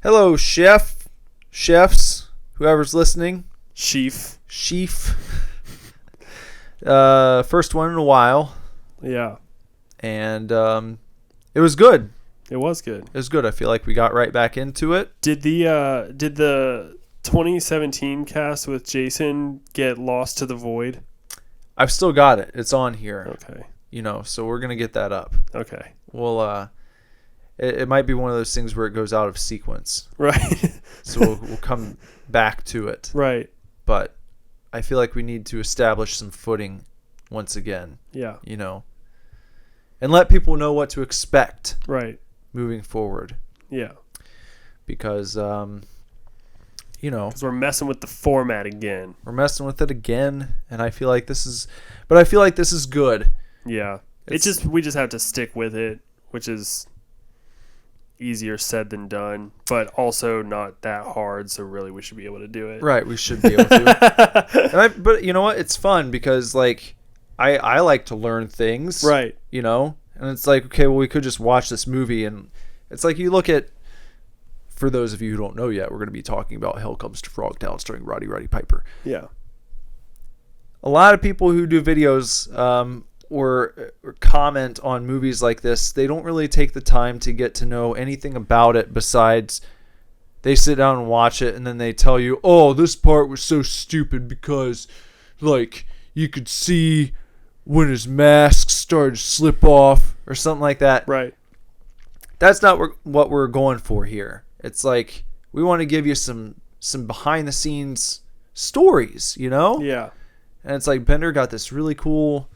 Hello, chefs, whoever's listening. Sheaf. First one in a while. Yeah. And it was good. It was good. It was good. I feel like we got right back into it. Did the 2017 cast with Jason get lost to the void? I've still got it. It's on here. Okay. So we're gonna get that up. Okay. Well, it might be one of those things where it goes out of sequence. Right. So we'll come back to it. Right. But I feel like we need to establish some footing once again. Yeah. And let people know what to expect. Right. Moving forward. Yeah. Because, because we're messing with the format again. We're messing with it again, and I feel like this is good. Yeah. We just have to stick with it, which is easier said than done, but also not that hard, so really we should be able to do it. Right, we should be able to. But you know what? It's fun because, like, I like to learn things. Right. And it's like, okay, well, we could just watch this movie, and it's like you look at, for those of you who don't know yet, we're going to be talking about Hell Comes to Frogtown starring Rowdy Roddy Piper. Yeah. A lot of people who do videos or comment on movies like this, they don't really take the time to get to know anything about it besides they sit down and watch it, and then they tell you, oh, this part was so stupid because, like, you could see when his mask started to slip off or something like that. Right. That's not what we're going for here. It's like we want to give you some behind the scenes stories, Yeah. And it's like Bender got this really cool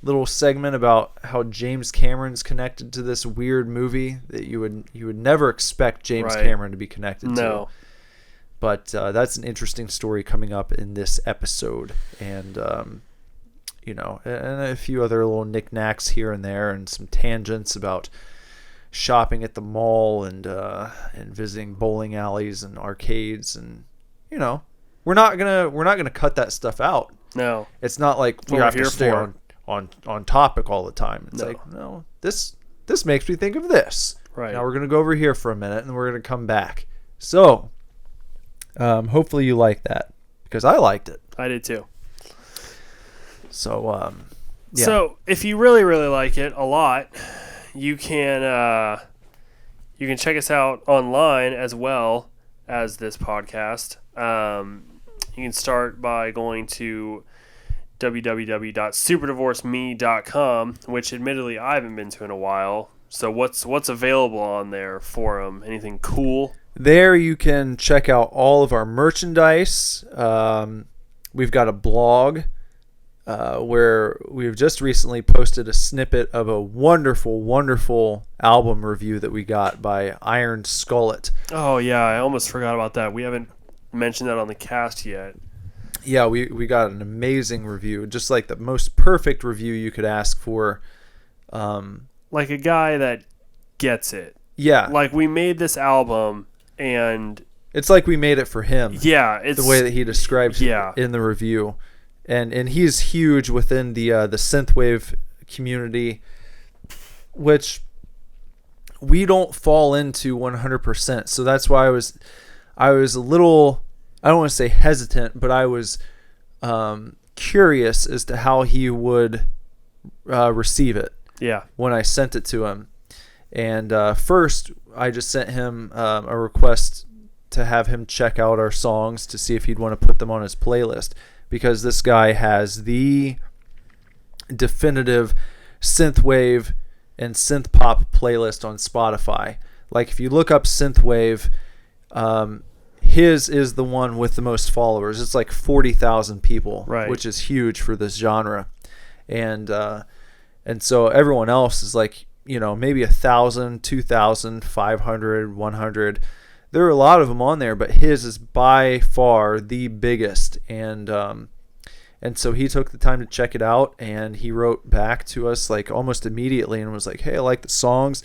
little segment about how James Cameron's connected to this weird movie that you would never expect James Cameron to be connected to. But that's an interesting story coming up in this episode, and and a few other little knickknacks here and there, and some tangents about shopping at the mall and visiting bowling alleys and arcades, and we're not gonna cut that stuff out. No, it's not like we have to stay on topic all the time. It's like, no, this makes me think of this. Right. Now we're gonna go over here for a minute, and we're gonna come back. So hopefully you like that, because I liked it. I did too. So yeah. So if you really, really like it a lot, you can check us out online as well as this podcast. You can start by going to www.superdivorceme.com, which admittedly I haven't been to in a while. So what's available on there for them? Anything cool? There you can check out all of our merchandise. We've got a blog where we've just recently posted a snippet of a wonderful, wonderful album review that we got by Iron Skullet. Oh, yeah, I almost forgot about that. We haven't mentioned that on the cast yet. Yeah, we got an amazing review, just like the most perfect review you could ask for. Like a guy that gets it. Yeah. Like, we made this album, and it's like we made it for him. Yeah. It's the way that he describes it in the review. And he's huge within the synthwave community, which we don't fall into 100%. So that's why I was a little, I don't want to say hesitant, but I was curious as to how he would receive it. Yeah. When I sent it to him. And first, I just sent him a request to have him check out our songs to see if he'd want to put them on his playlist. Because this guy has the definitive synthwave and synth pop playlist on Spotify. Like, if you look up synthwave, his is the one with the most followers. It's like 40,000 people, which is huge for this genre. And so everyone else is like, maybe 1,000, 2,000, 500, 100. There are a lot of them on there, but his is by far the biggest. And so he took the time to check it out, and he wrote back to us like almost immediately and was like, hey, I like the songs.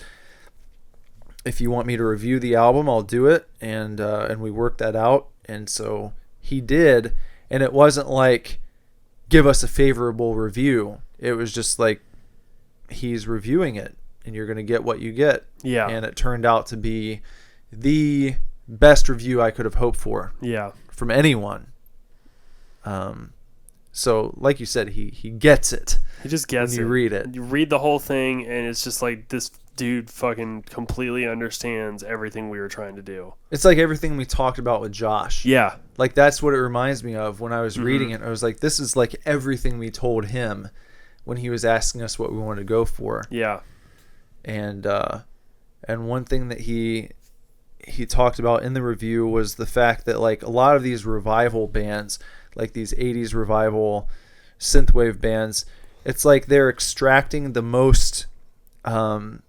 If you want me to review the album, I'll do it. And we worked that out. And so he did. And it wasn't like, give us a favorable review. It was just like, he's reviewing it, and you're going to get what you get. Yeah. And it turned out to be the best review I could have hoped for. Yeah. From anyone. So like you said, he gets it. He just gets when you read it. You read the whole thing, and it's just like this dude fucking completely understands everything we were trying to do. It's like everything we talked about with Josh. Yeah. Like that's what it reminds me of when I was reading it. I was like, this is like everything we told him when he was asking us what we wanted to go for. Yeah. And one thing that he talked about in the review was the fact that like a lot of these revival bands, like these 80s revival synthwave bands, it's like they're extracting the most 80s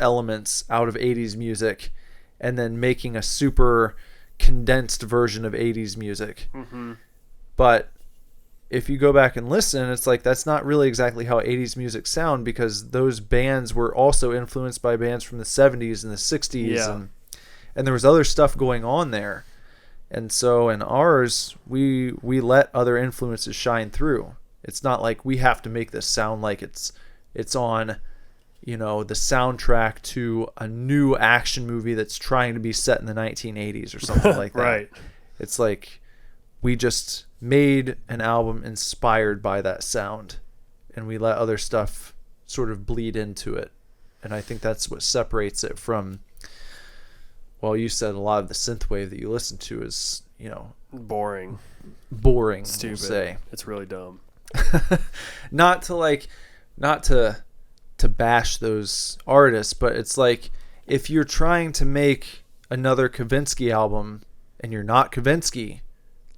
elements out of 80s music and then making a super condensed version of 80s music. But if you go back and listen, it's like that's not really exactly how 80s music sound, because those bands were also influenced by bands from the 70s and the 60s, and there was other stuff going on there. And so in ours, we let other influences shine through. It's not like we have to make this sound like it's on, you know, the soundtrack to a new action movie that's trying to be set in the 1980s or something like that. Right. It's like we just made an album inspired by that sound, and we let other stuff sort of bleed into it. And I think that's what separates it from, well, you said a lot of the synthwave that you listen to is, you know, boring, stupid. We'll say. It's really dumb. not to bash those artists, but it's like if you're trying to make another Kavinsky album and you're not Kavinsky,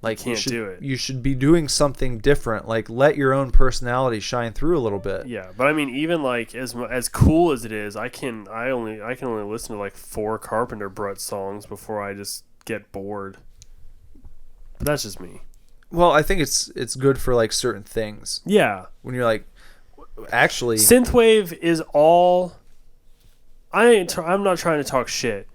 like you should be doing something different. Like let your own personality shine through a little bit. Yeah, but I mean, even like as cool as it is, I can only listen to like 4 Carpenter Brut songs before I just get bored. But that's just me. Well, I think it's good for like certain things. Yeah. When you're like, actually, synthwave is all. I'm not trying to talk shit.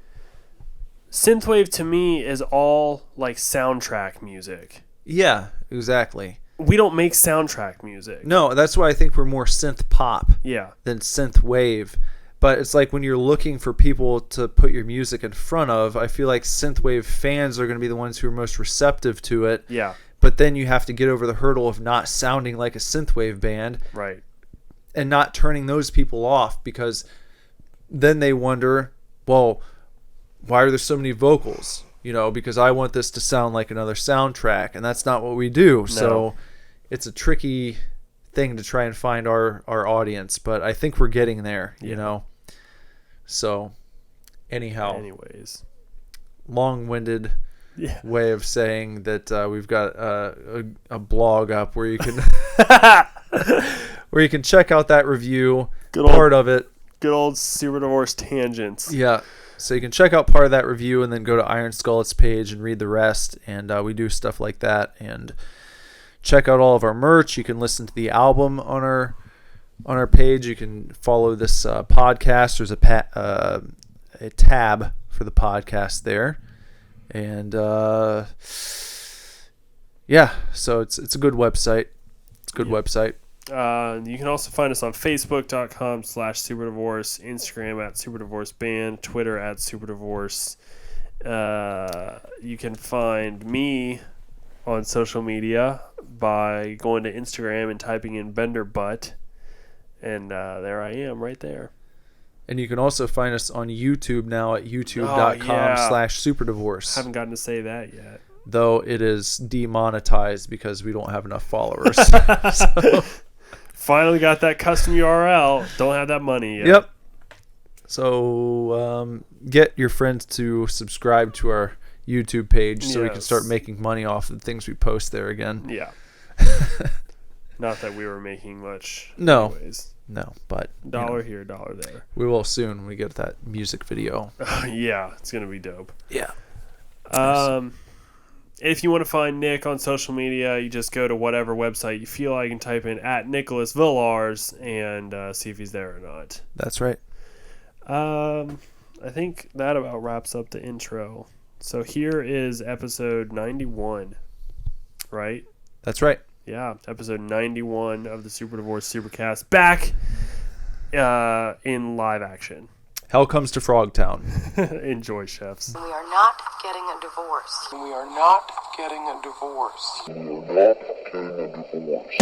Synthwave to me is all like soundtrack music. Yeah, exactly. We don't make soundtrack music. No, that's why I think we're more synth pop than synth wave. But it's like when you're looking for people to put your music in front of, I feel like synthwave fans are going to be the ones who are most receptive to it. Yeah. But then you have to get over the hurdle of not sounding like a synthwave band. Right. And not turning those people off, because then they wonder, well, why are there so many vocals? You know, because I want this to sound like another soundtrack, and that's not what we do. No. So it's a tricky thing to try and find our audience, but I think we're getting there, you know. So anyways, long-winded way of saying that we've got a blog up where you can where you can check out that review, part of it. Good old Super Divorce tangents. Yeah. So you can check out part of that review and then go to Iron Skullet's page and read the rest. And we do stuff like that. And check out all of our merch. You can listen to the album on our page. You can follow this podcast. There's a tab for the podcast there. And so it's a good website. It's a good website. You can also find us on Facebook.com/SuperDivorce, Instagram @SuperDivorceBand, Twitter @SuperDivorce. You can find me on social media by going to Instagram and typing in BenderButt, and there I am right there. And you can also find us on YouTube now at youtube.com/SuperDivorce. Haven't gotten to say that yet. Though it is demonetized because we don't have enough followers. So. Finally got that custom URL. Don't have that money yet. Yep. So get your friends to subscribe to our YouTube page so we can start making money off of the things we post there again. Yeah. Not that we were making much. No. Anyways. No, but dollar here, dollar there. We will soon when we get that music video. Yeah, it's gonna be dope. Yeah. If you want to find Nick on social media, you just go to whatever website you feel like and type in @NicholasVillars and see if he's there or not. That's right. I think that about wraps up the intro. So here is episode 91, right? That's right. Yeah, episode 91 of the Super Divorce Supercast, back in live action. Hell comes to Frogtown. Enjoy, chefs. We are not getting a divorce. We are not getting a divorce. We are not getting a divorce.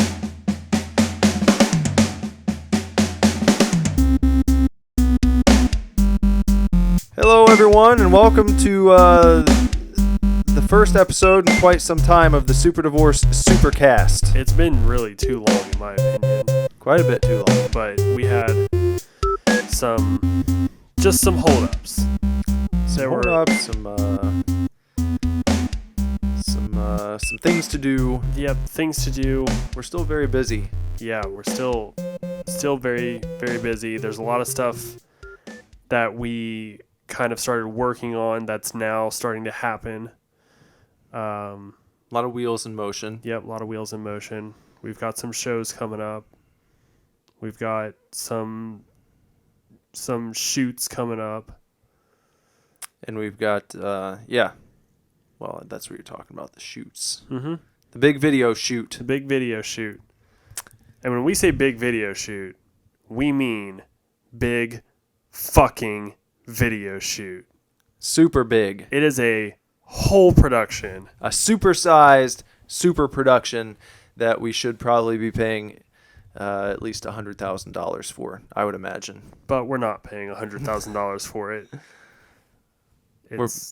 Hello, everyone, and welcome to the first episode in quite some time of the Super Divorce Supercast. It's been really too long, in my opinion. Quite a bit too long. But we had some holdups. Hold up, some things to do. Yep, things to do. We're still very busy. Yeah, we're still very, very busy. There's a lot of stuff that we kind of started working on that's now starting to happen. A lot of wheels in motion. Yep, a lot of wheels in motion. We've got some shows coming up. We've got some shoots coming up. And we've got, well, that's what you're talking about, the shoots. Mm-hmm. The big video shoot. The big video shoot. And when we say big video shoot, we mean big fucking video shoot. Super big. It is a whole production. A super-sized super production that we should probably be paying at least $100,000 for, I would imagine. But we're not paying $100,000 for it.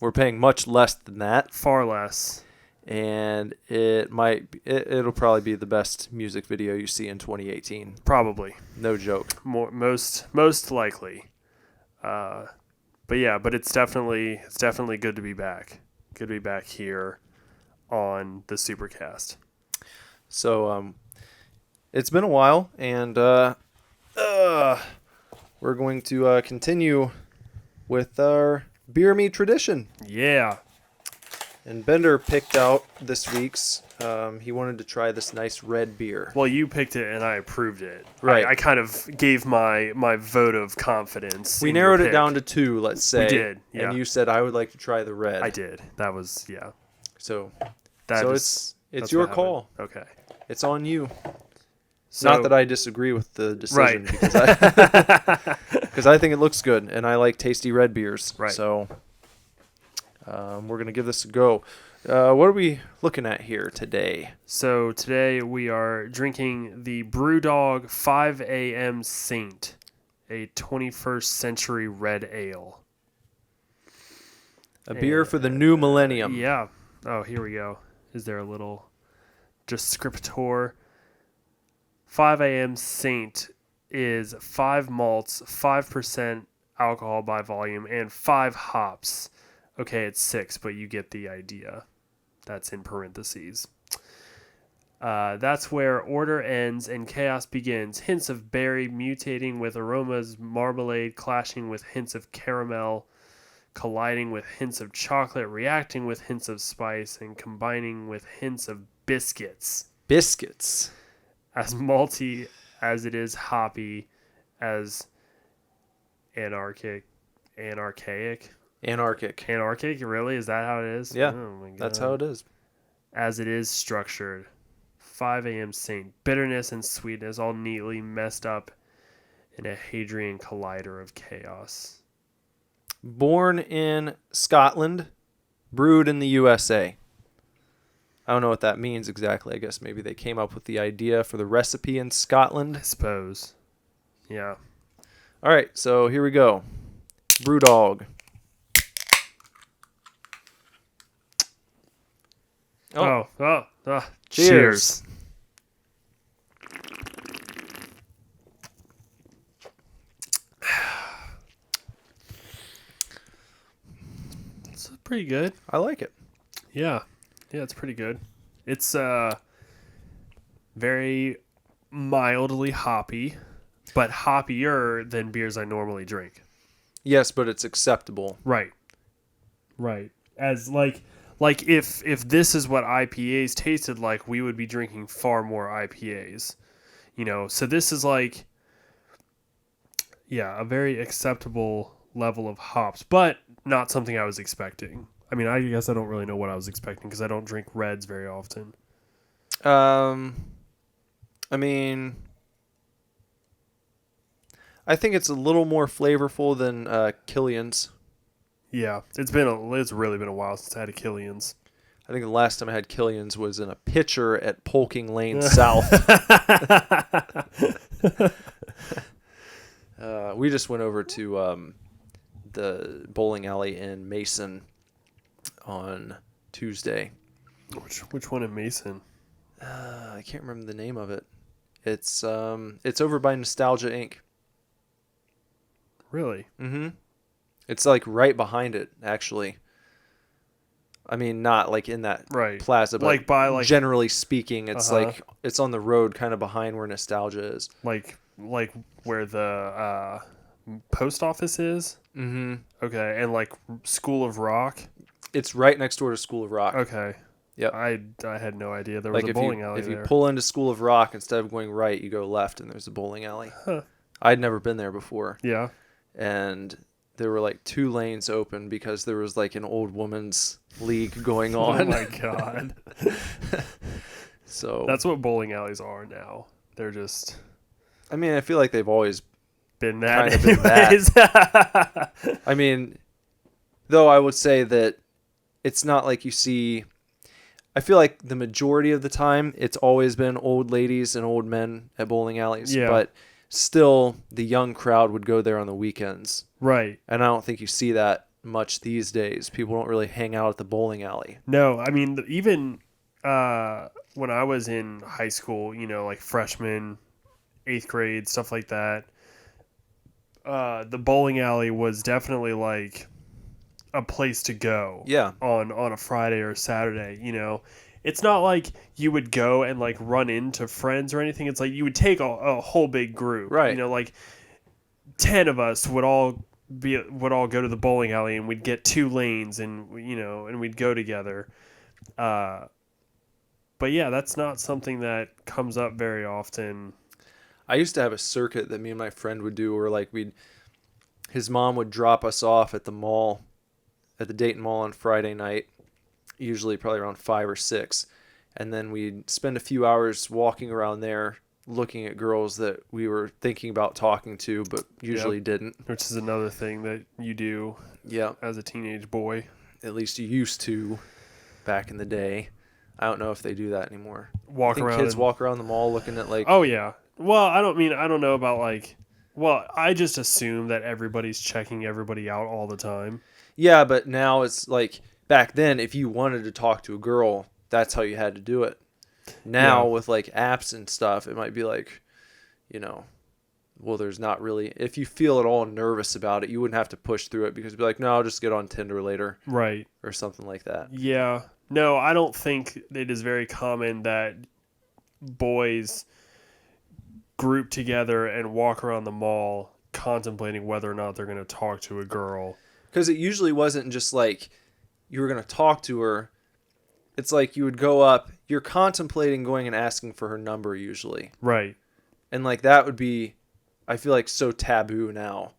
We're paying much less than that. Far less. And it'll probably be the best music video you see in 2018. Probably. No joke. Most likely. But it's definitely good to be back. Good to be back here on the Supercast. So it's been a while, and we're going to continue with our beer me tradition. Yeah. And Bender picked out this week's. He wanted to try this nice red beer. Well, you picked it, and I approved it. Right. I kind of gave my vote of confidence. We narrowed it down to two, let's say. We did, yeah. And you said I would like to try the red. I did. That was, yeah. So That's your what call. happened. Okay. It's on you. So, Not that I disagree with the decision, right. because I think it looks good, and I like tasty red beers. Right. So we're going to give this a go. What are we looking at here today? So today we are drinking the Brewdog 5 a.m. Saint, a 21st century red ale. A beer for the new millennium. Yeah. Oh, here we go. Is there a little descriptor? 5 a.m. Saint is 5 malts, 5% alcohol by volume, and 5 hops. Okay, it's 6, but you get the idea. That's in parentheses. That's where order ends and chaos begins. Hints of berry mutating with aromas, marmalade clashing with hints of caramel, colliding with hints of chocolate, reacting with hints of spice, and combining with hints of biscuits. Biscuits. As malty as it is hoppy, as anarchic. Anarchic. Anarchic, really? Is that how it is? Yeah, Oh my God. that's how it is. As it is structured. 5 a.m. Saint. Bitterness and sweetness all neatly messed up in a Hadrian collider of chaos. Born in Scotland, brewed in the USA. I don't know what that means exactly. I guess maybe they came up with the idea for the recipe in Scotland. I suppose. Yeah. All right, so here we go. Brewdog. Oh. Cheers. It's pretty good. I like it. Yeah. Yeah, it's pretty good. It's very mildly hoppy, but hoppier than beers I normally drink. Yes, but it's acceptable. Right. As like if this is what IPAs tasted like, we would be drinking far more IPAs. So this is like, yeah, a very acceptable level of hops, but not something I was expecting. I mean, I guess I don't really know what I was expecting because I don't drink reds very often. I mean, I think it's a little more flavorful than Killian's. Yeah, it's really been a while since I had a Killian's. I think the last time I had Killian's was in a pitcher at Polking Lane South. We just went over to the bowling alley in Mason on Tuesday. Which one in Mason? I can't remember the name of it. It's over by Nostalgia Inc. Really? Mm-hmm. It's like right behind it, actually. I mean, not like in that plaza, but like by like generally speaking, it's like it's on the road, kind of behind where Nostalgia is. Like where the post office is. Mm-hmm. Okay, and like School of Rock. It's right next door to School of Rock. Okay. Yep. I had no idea there was like a bowling alley there. there. If you pull into School of Rock, instead of going right, you go left, and there's a bowling alley. Huh. I'd never been there before. Yeah. And there were like 2 lanes open because there was like an old woman's league going on. Oh my god. So that's what bowling alleys are now. They're just. I mean, I feel like they've always been that. Kind of been that. I mean, though I would say that it's not like you see. I feel like the majority of the time it's always been old ladies and old men at bowling alleys. Yeah. But still, the young crowd would go there on the weekends. Right. And I don't think you see that much these days. People don't really hang out at the bowling alley. No, I mean, even when I was in high school, like freshman, 8th grade, stuff like that, the bowling alley was definitely like a place to go. Yeah. On a Friday or Saturday, It's not like you would go and like run into friends or anything. It's like you would take a whole big group. Right. Like 10 of us would all go to the bowling alley and we'd get 2 lanes and and we'd go together. But yeah, that's not something that comes up very often. I used to have a circuit that me and my friend would do where like his mom would drop us off at the mall, at the Dayton Mall on Friday night, usually probably around 5 or 6. And then we'd spend a few hours walking around there looking at girls that we were thinking about talking to, but usually didn't. Which is another thing that you do as a teenage boy. At least you used to back in the day. I don't know if they do that anymore. Kids walk around the mall looking at like... Oh, yeah. Well, I don't know about like... Well, I just assume that everybody's checking everybody out all the time. Yeah, but now it's like... Back then, if you wanted to talk to a girl, that's how you had to do it. Now, with like apps and stuff, it might be like, well, there's not really... If you feel at all nervous about it, you wouldn't have to push through it because you'd be like, no, I'll just get on Tinder later. Right. Or something like that. Yeah. No, I don't think it is very common that boys group together and walk around the mall contemplating whether or not they're going to talk to a girl. Because it usually wasn't just like you were going to talk to her. It's like you would go up, you're contemplating going and asking for her number usually. Right. And like that would be, I feel like, so taboo now.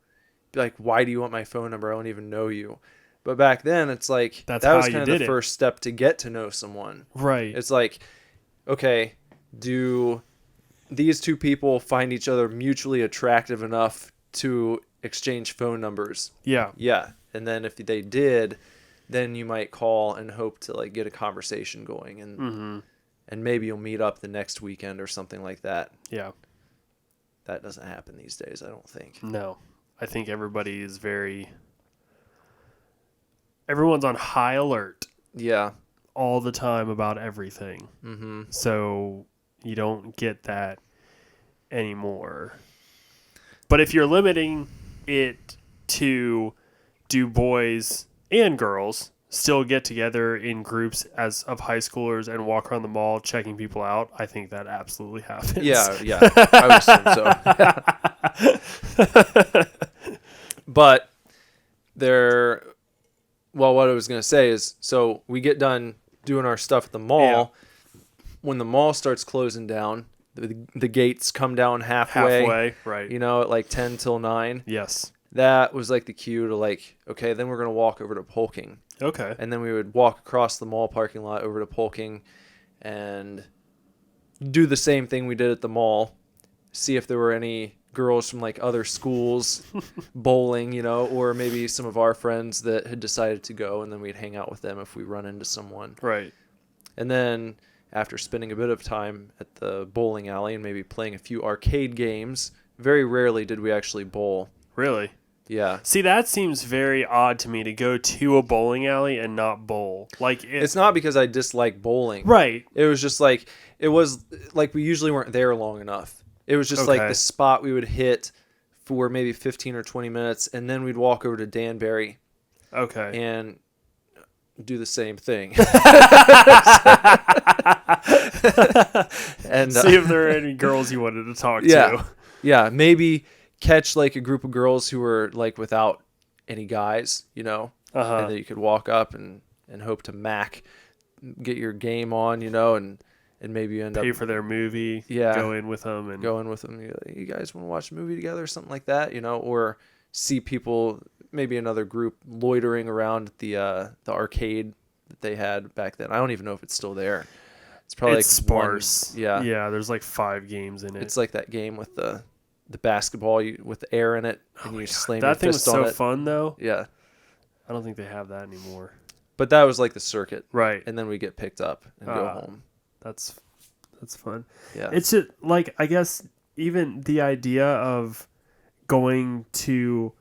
Be like, why do you want my phone number? I don't even know you. But back then, it's like, that was kind of the first step to get to know someone. Right. It's like, okay, do these 2 people find each other mutually attractive enough to exchange phone numbers? Yeah. Yeah. And then if they did, then you might call and hope to like get a conversation going. And maybe you'll meet up the next weekend or something like that. Yeah. That doesn't happen these days, I don't think. No. I think everybody is everyone's on high alert. Yeah. All the time about everything. Mm-hmm. So you don't get that anymore. But if you're limiting it to do boys and girls still get together in groups as of high schoolers and walk around the mall checking people out, I think that absolutely happens. Yeah. I would assume so. But what I was going to say is, so we get done doing our stuff at the mall. Yeah. When the mall starts closing down, the gates come down halfway. Right. At like 10 till 9. Yes. That was like the cue to like, okay, then we're going to walk over to Polking. Okay. And then we would walk across the mall parking lot over to Polking and do the same thing we did at the mall. See if there were any girls from like other schools bowling, you know, or maybe some of our friends that had decided to go, and then we'd hang out with them if we run into someone. Right. And then after spending a bit of time at the bowling alley and maybe playing a few arcade games, very rarely did we actually bowl. Really? Yeah. See, that seems very odd to me, to go to a bowling alley and not bowl. Like It's not because I dislike bowling. Right. It was just like, it was like we usually weren't there long enough. It was just like the spot we would hit for maybe 15 or 20 minutes, and then we'd walk over to Danbury. Okay. And do the same thing. And see if there are any girls you wanted to talk to. Yeah, maybe catch like a group of girls who were like without any guys, you know, and then you could walk up and hope to get your game on, you know, and maybe you end up pay for their movie. Go in with them. You guys want to watch a movie together or something like that, you know, or see people, maybe another group loitering around the arcade that they had back then. I don't even know if it's still there. It's probably sparse. Yeah. There's like 5 games in it. It's like that game with the basketball with the air in it, and you slam your that thing was fist on so it. fun though. Yeah. I don't think they have that anymore. But that was like the circuit. Right. And then we get picked up and go home. That's fun. Yeah. It's just like, I guess even the idea of going to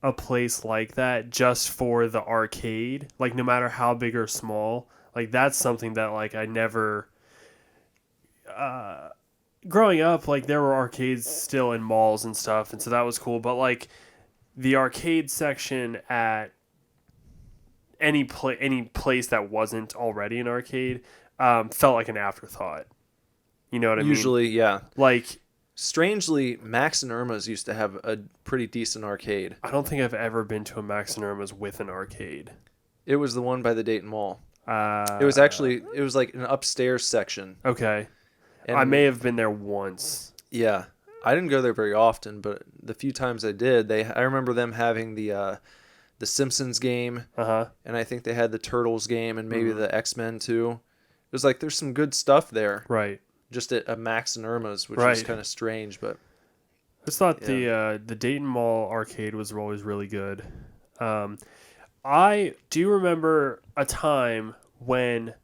a place like that just for the arcade, like no matter how big or small, like that's something that like I never growing up, like there were arcades still in malls and stuff, and so that was cool, but like the arcade section at any place that wasn't already an arcade felt like an afterthought. You know what I mean? Usually, yeah. Like, strangely, Max and Irma's used to have a pretty decent arcade. I don't think I've ever been to a Max and Irma's with an arcade. It was the one by the Dayton Mall. It was like an upstairs section. Okay. And I may have been there once. Yeah. I didn't go there very often, but the few times I did, I remember them having the Simpsons game, and I think they had the Turtles game, and maybe the X-Men too. It was like there's some good stuff there. Right. Just at a Max and Irma's, which is kind of strange, but I just thought the Dayton Mall arcade was always really good. I do remember a time when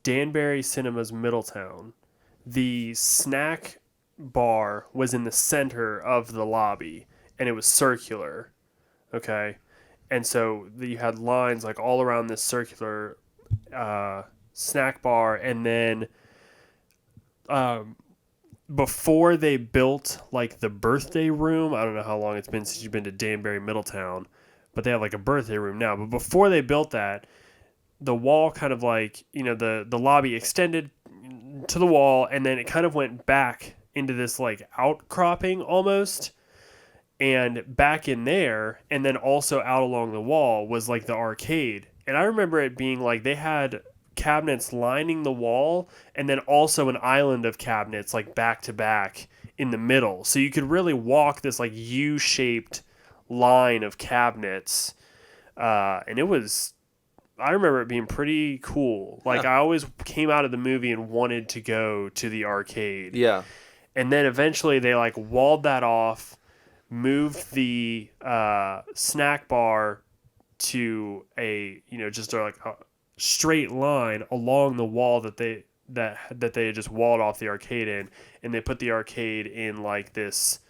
Danbury Cinemas Middletown, the snack bar was in the center of the lobby, and it was circular. Okay. And so you had lines like all around this circular snack bar, and then before they built like the birthday room, I don't know how long it's been since you've been to Danbury Middletown, but they have like a birthday room now. But before they built that, the wall kind of like, you know, the lobby extended to the wall, and then it kind of went back into this like outcropping almost. And back in there, and then also out along the wall was like the arcade. And I remember it being like they had cabinets lining the wall, and then also an island of cabinets like back to back in the middle. So you could really walk this like U-shaped line of cabinets. And it was, I remember it being pretty cool. Like I always came out of the movie and wanted to go to the arcade. yeah. And then eventually they like walled that off, moved the snack bar to a, you know, just like a straight line along the wall that they had just walled off the arcade in, and they put the arcade in like this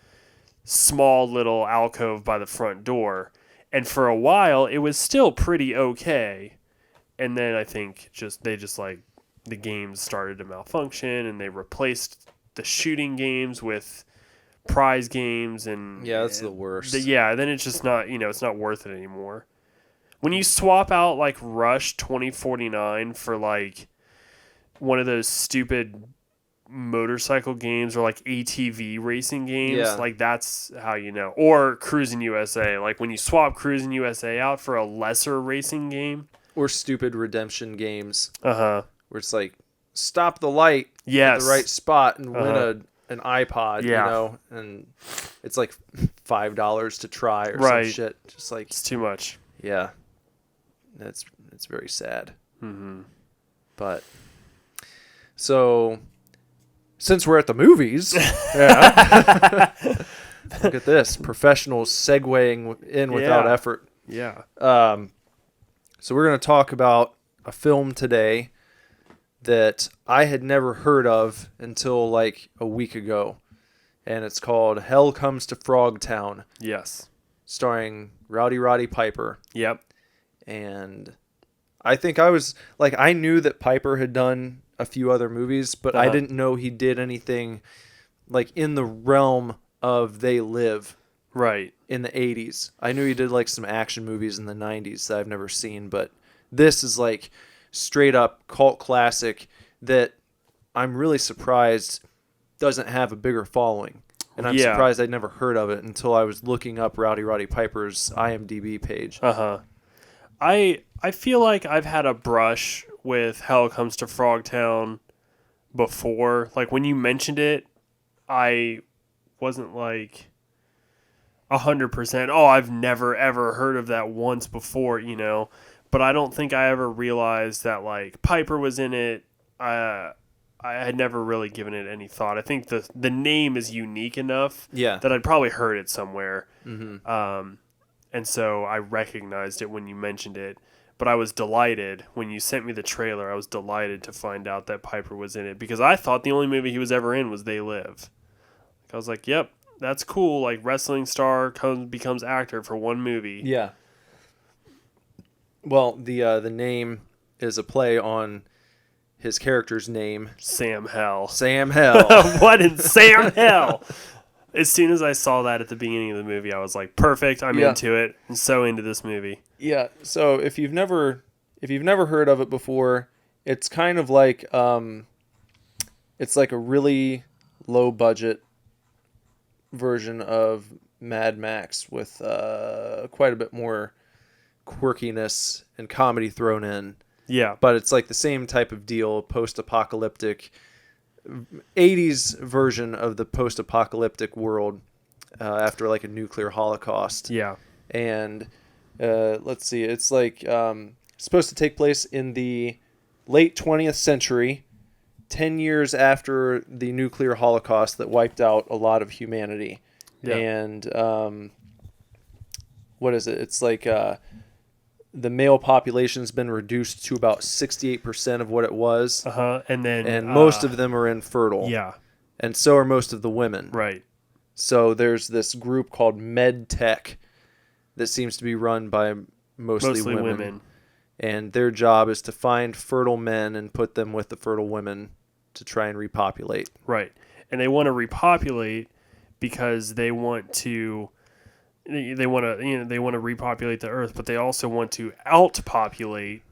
small little alcove by the front door. And for a while it was still pretty okay, and then I think they just like the games started to malfunction, and they replaced the shooting games with prize games, and that's the worst. Then it's just not, you know, it's not worth it anymore. When you swap out like Rush 2049 for like one of those stupid motorcycle games or like ATV racing games, like that's how you know. Or Cruising USA, like when you swap Cruising USA out for a lesser racing game, or stupid redemption games. Where it's like stop the light at the right spot and win an iPod, you know, and it's like $5 to try or some shit. Just like it's too much. Yeah, it's very sad. But so since we're at the movies, Look at this. Professionals segueing in without effort. Yeah. So we're going to talk about a film today that I had never heard of until like a week ago. And it's called Hell Comes to Frogtown. Yes. Starring Rowdy Roddy Piper. Yep. And I think I knew that Piper had done a few other movies, but I didn't know he did anything like in the realm of They Live. Right. In the 80s. I knew he did like some action movies in the 90s that I've never seen, but this is like straight up cult classic that I'm really surprised doesn't have a bigger following. And I'm surprised I'd never heard of it until I was looking up Rowdy Roddy Piper's IMDb page. I feel like I've had a brush with Hell Comes to Frogtown before. Like when you mentioned it, I wasn't like 100%. Oh, I've never ever heard of that once before, you know. But I don't think I ever realized that like Piper was in it. I had never really given it any thought. I think the name is unique enough that I'd probably heard it somewhere. Mm-hmm. And so I recognized it when you mentioned it. But I was delighted when you sent me the trailer. I was delighted to find out that Piper was in it because I thought the only movie he was ever in was They Live. I was like, yep, that's cool. Like wrestling star becomes actor for one movie. Yeah. Well, the name is a play on his character's name, Sam Hell. Sam Hell. What in Sam Hell? As soon as I saw that at the beginning of the movie, I was like, perfect. I'm into it. I'm so into this movie. Yeah. So if you've never heard of it before, it's kind of like it's like a really low budget version of Mad Max with quite a bit more quirkiness and comedy thrown in. Yeah. But it's like the same type of deal, post-apocalyptic 80s version of the post-apocalyptic world after like a nuclear holocaust. Yeah. And let's see, it's like supposed to take place in the late 20th century, 10 years after the nuclear holocaust that wiped out a lot of humanity. Yeah. And what is it? It's like the male population's been reduced to about 68% of what it was. And most of them are infertile. Yeah. And so are most of the women. Right. So there's this group called Med Tech that seems to be run by mostly women. And their job is to find fertile men and put them with the fertile women to try and repopulate. Right. And they want to repopulate because they want to repopulate the earth, but they also want to outpopulate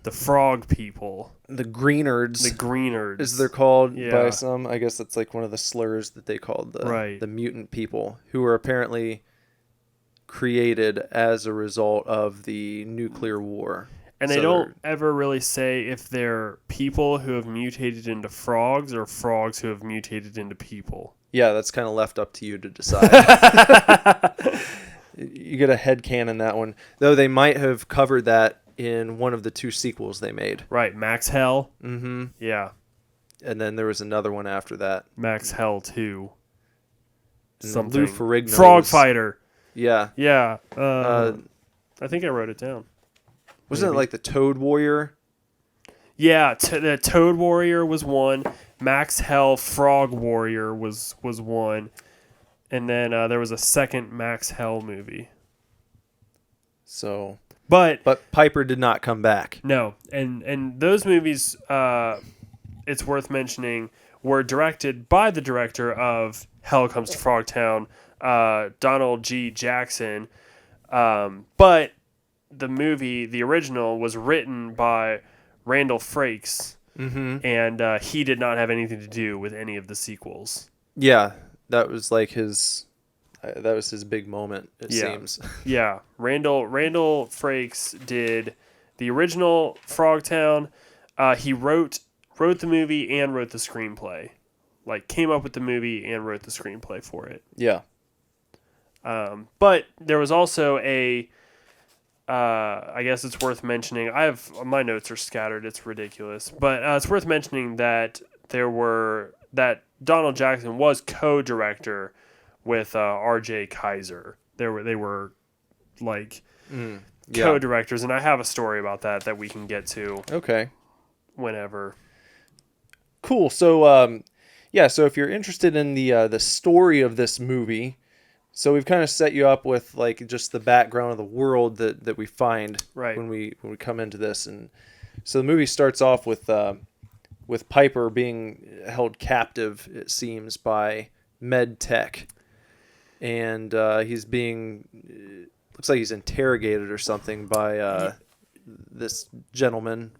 the frog people. The greenards. The greenards. As they're called by some. I guess that's like one of the slurs that they called the mutant people, who are apparently created as a result of the nuclear war. And they don't ever really say if they're people who have mutated into frogs or frogs who have mutated into people. Yeah, that's kind of left up to you to decide. You get a headcanon that one. Though they might have covered that in one of the 2 sequels they made. Right, Max Hell. Mm-hmm. Yeah. And then there was another one after that. Max Hell 2. Something. Lou Ferrigno. Frog Fighter. Yeah. Yeah. I think I wrote it down. Wasn't it like the Toad Warrior? Yeah, the Toad Warrior was one. Max Hell Frog Warrior was one. And then there was a second Max Hell movie. So, but Piper did not come back. No, and those movies, it's worth mentioning, were directed by the director of Hell Comes to Frogtown, Donald G. Jackson. But the movie, the original, was written by Randall Frakes. Mm-hmm. And he did not have anything to do with any of the sequels. Yeah, that was like his big moment, it seems. Yeah, Randall Frakes did the original Frogtown. He wrote the movie and wrote the screenplay. Like, came up with the movie and wrote the screenplay for it. Yeah. But there was also I guess it's worth mentioning. My notes are scattered. It's ridiculous, but it's worth mentioning that Donald Jackson was co-director with R.J. Kaiser. They were like Yeah. co-directors, and I have a story about that we can get to Okay. whenever. Cool. So, so if you're interested in the story of this movie, so we've kind of set you up with like just the background of the world that we find when we come into this, and so the movie starts off with Piper being held captive, it seems, by med tech, and he's being looks like he's interrogated or something by this gentleman.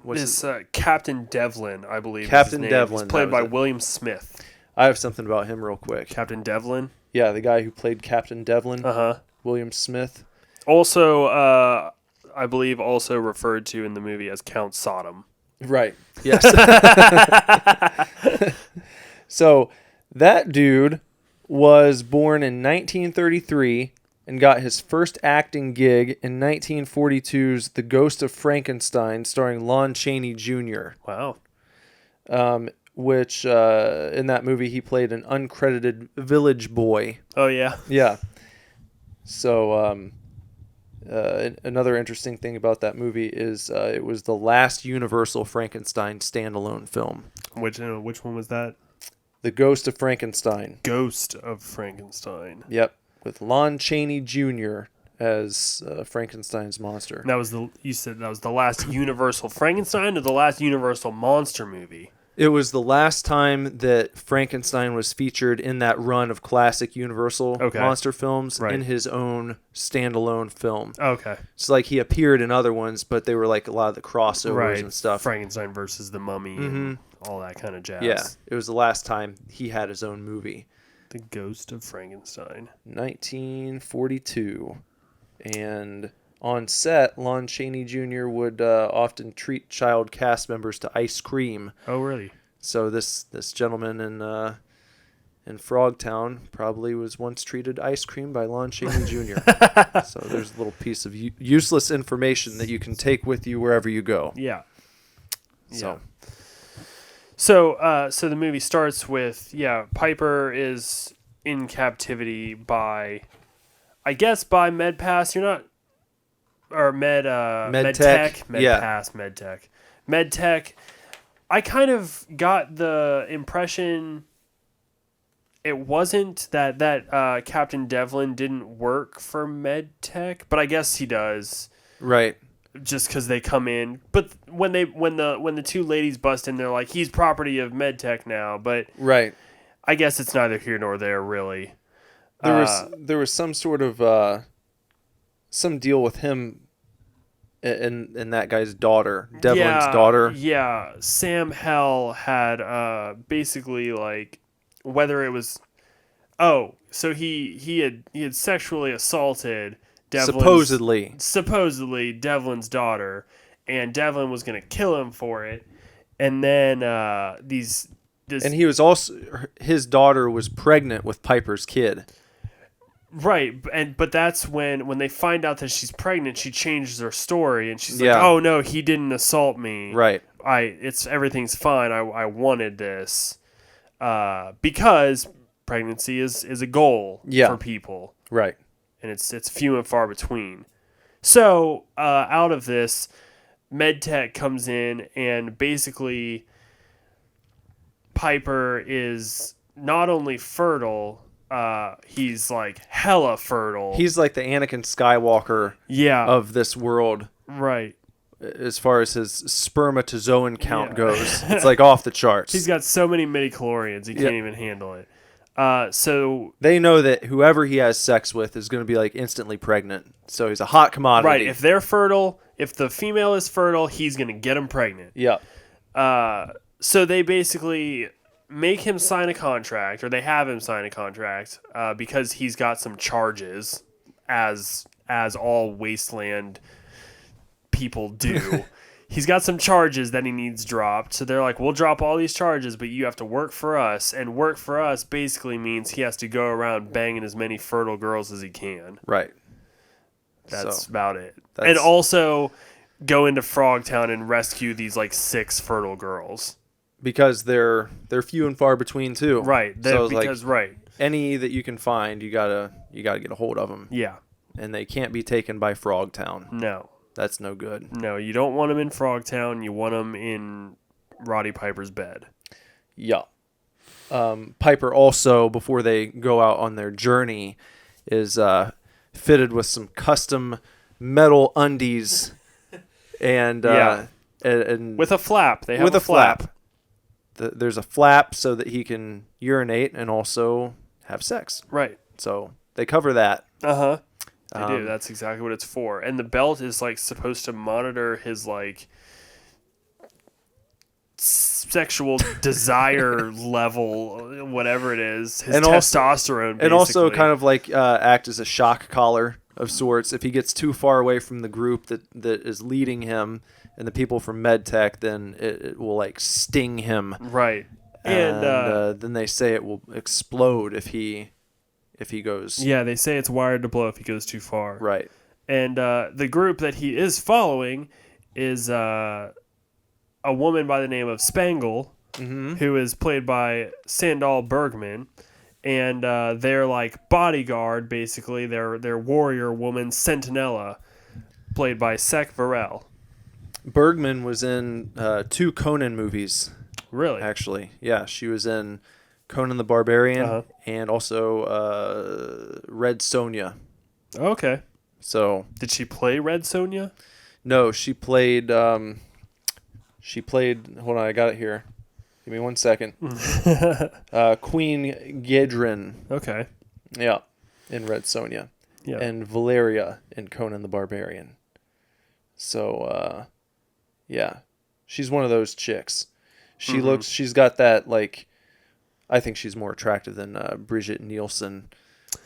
Captain Devlin, I believe. Captain is his name. Devlin. He's played by William Smith. I have something about him real quick. Captain Devlin? Yeah, the guy who played Captain Devlin. Uh-huh. William Smith. Also, I believe also referred to in the movie as Count Sodom. Right. Yes. So that dude was born in 1933 and got his first acting gig in 1942's The Ghost of Frankenstein, starring Lon Chaney Jr. Wow. Which in that movie he played an uncredited village boy. Oh, yeah? Yeah. So another interesting thing about that movie is it was the last Universal Frankenstein standalone film. Which one was that? The Ghost of Frankenstein. Ghost of Frankenstein. Yep. With Lon Chaney Jr. as Frankenstein's monster. You said that was the last Universal Frankenstein or the last Universal monster movie? It was the last time that Frankenstein was featured in that run of classic Universal monster films in his own standalone film. Okay. So like he appeared in other ones, but they were like a lot of the crossovers and stuff. Frankenstein versus the Mummy and all that kind of jazz. Yeah, it was the last time he had his own movie. The Ghost of Frankenstein. 1942. And on set, Lon Chaney Jr. would often treat child cast members to ice cream. Oh, really? So this gentleman in Frogtown probably was once treated ice cream by Lon Chaney Jr. So there's a little piece of useless information that you can take with you wherever you go. Yeah. So the movie starts with Piper is in captivity by MedPass. You're not. Or MedTech. MedTech. I kind of got the impression it wasn't that Captain Devlin didn't work for MedTech, but I guess he does. Right. Just because they come in, but when the two ladies bust in, they're like, he's property of MedTech now. But right. I guess it's neither here nor there, really. There was some sort of some deal with him and that guy's daughter, Devlin's daughter. Yeah, Sam Hell had basically like whether it was so he had sexually assaulted supposedly Devlin's daughter, and Devlin was gonna kill him for it, and then and he was also his daughter was pregnant with Piper's kid. Right, but that's when they find out that she's pregnant, she changes her story, and she's like, "Oh no, he didn't assault me. Right, everything's fine. I wanted this, because pregnancy is a goal for people. Right, and it's few and far between. So out of this, MedTech comes in, and basically Piper is not only fertile. He's like hella fertile. He's like the Anakin Skywalker of this world. Right. As far as his spermatozoan count goes. It's like off the charts. He's got so many midichlorians he can't even handle it. So they know that whoever he has sex with is going to be like instantly pregnant. So he's a hot commodity. Right. If they're fertile, if the female is fertile, he's going to get him pregnant. Yeah. So they basically make him sign a contract, or they have him sign a contract, because he's got some charges, as all wasteland people do. He's got some charges that he needs dropped. So they're like, we'll drop all these charges, but you have to work for us. And work for us basically means he has to go around banging as many fertile girls as he can. Right. That's about it. And also go into Frogtown and rescue these like 6 fertile girls. Because they're few and far between too. Right. So right. any that you can find, you gotta get a hold of them. Yeah. And they can't be taken by Frogtown. No. That's no good. No, you don't want them in Frogtown. You want them in Roddy Piper's bed. Yeah. Piper also, before they go out on their journey, is fitted with some custom metal undies and with a flap. They have with a flap. There's a flap so that he can urinate and also have sex. Right. So they cover that. Uh-huh. They do. That's exactly what it's for. And the belt is like supposed to monitor his like sexual desire level, whatever it is, his testosterone, basically. And also kind of like act as a shock collar of sorts. If he gets too far away from the group that is leading him and the people from MedTech, then it will like sting him. Right. And then they say it will explode if he goes. Yeah, they say it's wired to blow if he goes too far. Right. And the group that he is following is a woman by the name of Spangle, who is played by Sandal Bergman, and they're like bodyguard, basically. They're warrior woman Sentinella, played by Sek Varel. Bergman was in 2 Conan movies. Really? Actually, yeah, she was in Conan the Barbarian and also Red Sonja. Okay. So did she play Red Sonja? No, she played. Hold on, I got it here. Give me 1 second. Queen Gedrin. Okay. Yeah, in Red Sonja. Yeah. And Valeria in Conan the Barbarian. So, yeah, she's one of those chicks. She looks. She's got that like. I think she's more attractive than Brigitte Nielsen,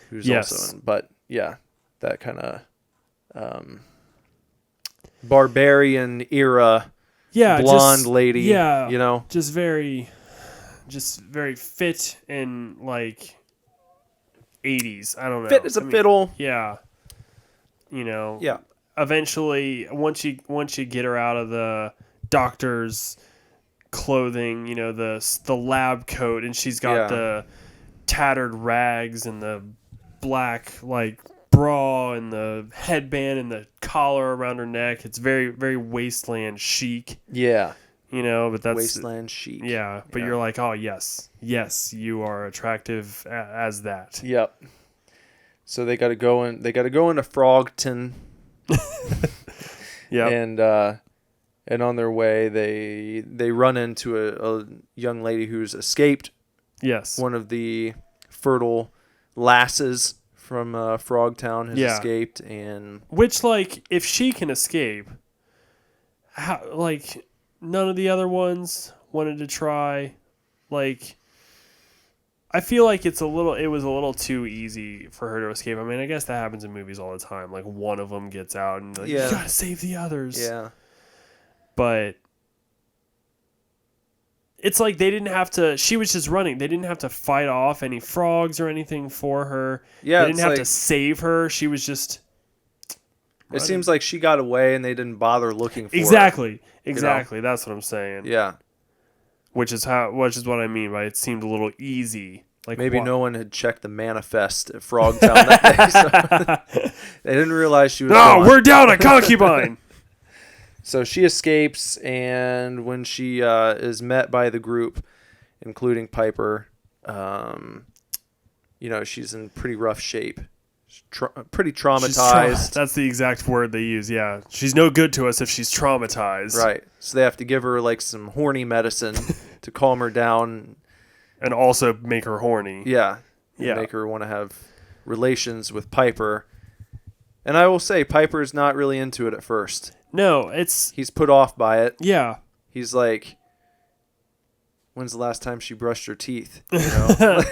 who's also in. But yeah, that kind of barbarian era. Yeah, blonde lady. Yeah, you know, just very fit and like 80s. I don't know. Fit as a fiddle. Yeah, you know. Yeah. Eventually, once you get her out of the doctor's clothing, you know, the lab coat, and she's got the tattered rags and the black like bra and the headband and the collar around her neck. It's very, very wasteland chic. Yeah. You know, but that's wasteland chic. Yeah, but you're like, oh yes, you are attractive as that. Yep. So they got to go in. They got to go into Frogtown. Yeah. And on their way, they run into a young lady who's escaped. Yes. One of the fertile lasses from Frogtown has escaped, and which, like, if she can escape, how, like, none of the other ones wanted to try. Like, I feel like it was a little too easy for her to escape. I mean, I guess that happens in movies all the time. Like, one of them gets out and like, you gotta save the others. Yeah. But it's like they didn't have to. She was just running. They didn't have to fight off any frogs or anything for her. Yeah, they didn't have to save her. She was just. It seems like she got away and they didn't bother looking for her. Exactly. You know? That's what I'm saying. Yeah. Which is what I mean by it seemed a little easy. Like maybe no one had checked the manifest at Frogtown that day, so they didn't realize she was. No, we're down a concubine. So she escapes, and when she is met by the group, including Piper, you know, she's in pretty rough shape. Pretty traumatized. That's the exact word they use, yeah. She's no good to us if she's traumatized. Right. So they have to give her like some horny medicine to calm her down. And also make her horny. Yeah. Yeah. Make her want to have relations with Piper. And I will say, Piper's not really into it at first. No, he's put off by it. Yeah. He's like, when's the last time she brushed her teeth? You know?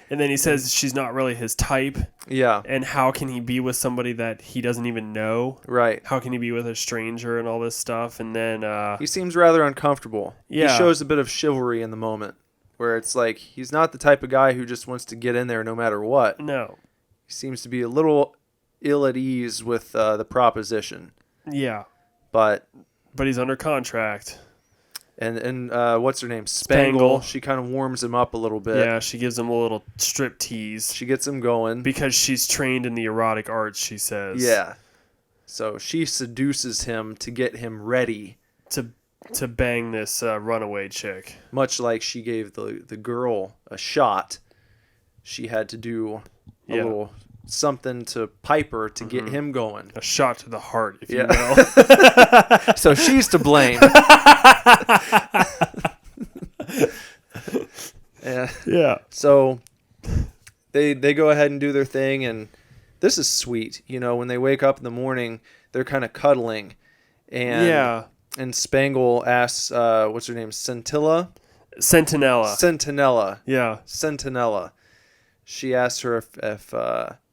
And then he says she's not really his type. Yeah. And how can he be with somebody that he doesn't even know? Right. How can he be with a stranger and all this stuff? And then he seems rather uncomfortable. Yeah. He shows a bit of chivalry in the moment, where it's like he's not the type of guy who just wants to get in there no matter what. No. He seems to be a little ill at ease with the proposition. Yeah. But he's under contract. And what's her name? Spangle. She kind of warms him up a little bit. Yeah, she gives him a little strip tease. She gets him going. Because she's trained in the erotic arts, she says. Yeah. So she seduces him to get him ready. To bang this runaway chick. Much like she gave the girl a shot, she had to do a little something to Piper to get him going. A shot to the heart, if you will. So she's to blame. Yeah. So they go ahead and do their thing, and this is sweet. You know, when they wake up in the morning, they're kind of cuddling. And Spangle asks, what's her name? Sentinella? Yeah. Sentinella. She asked her if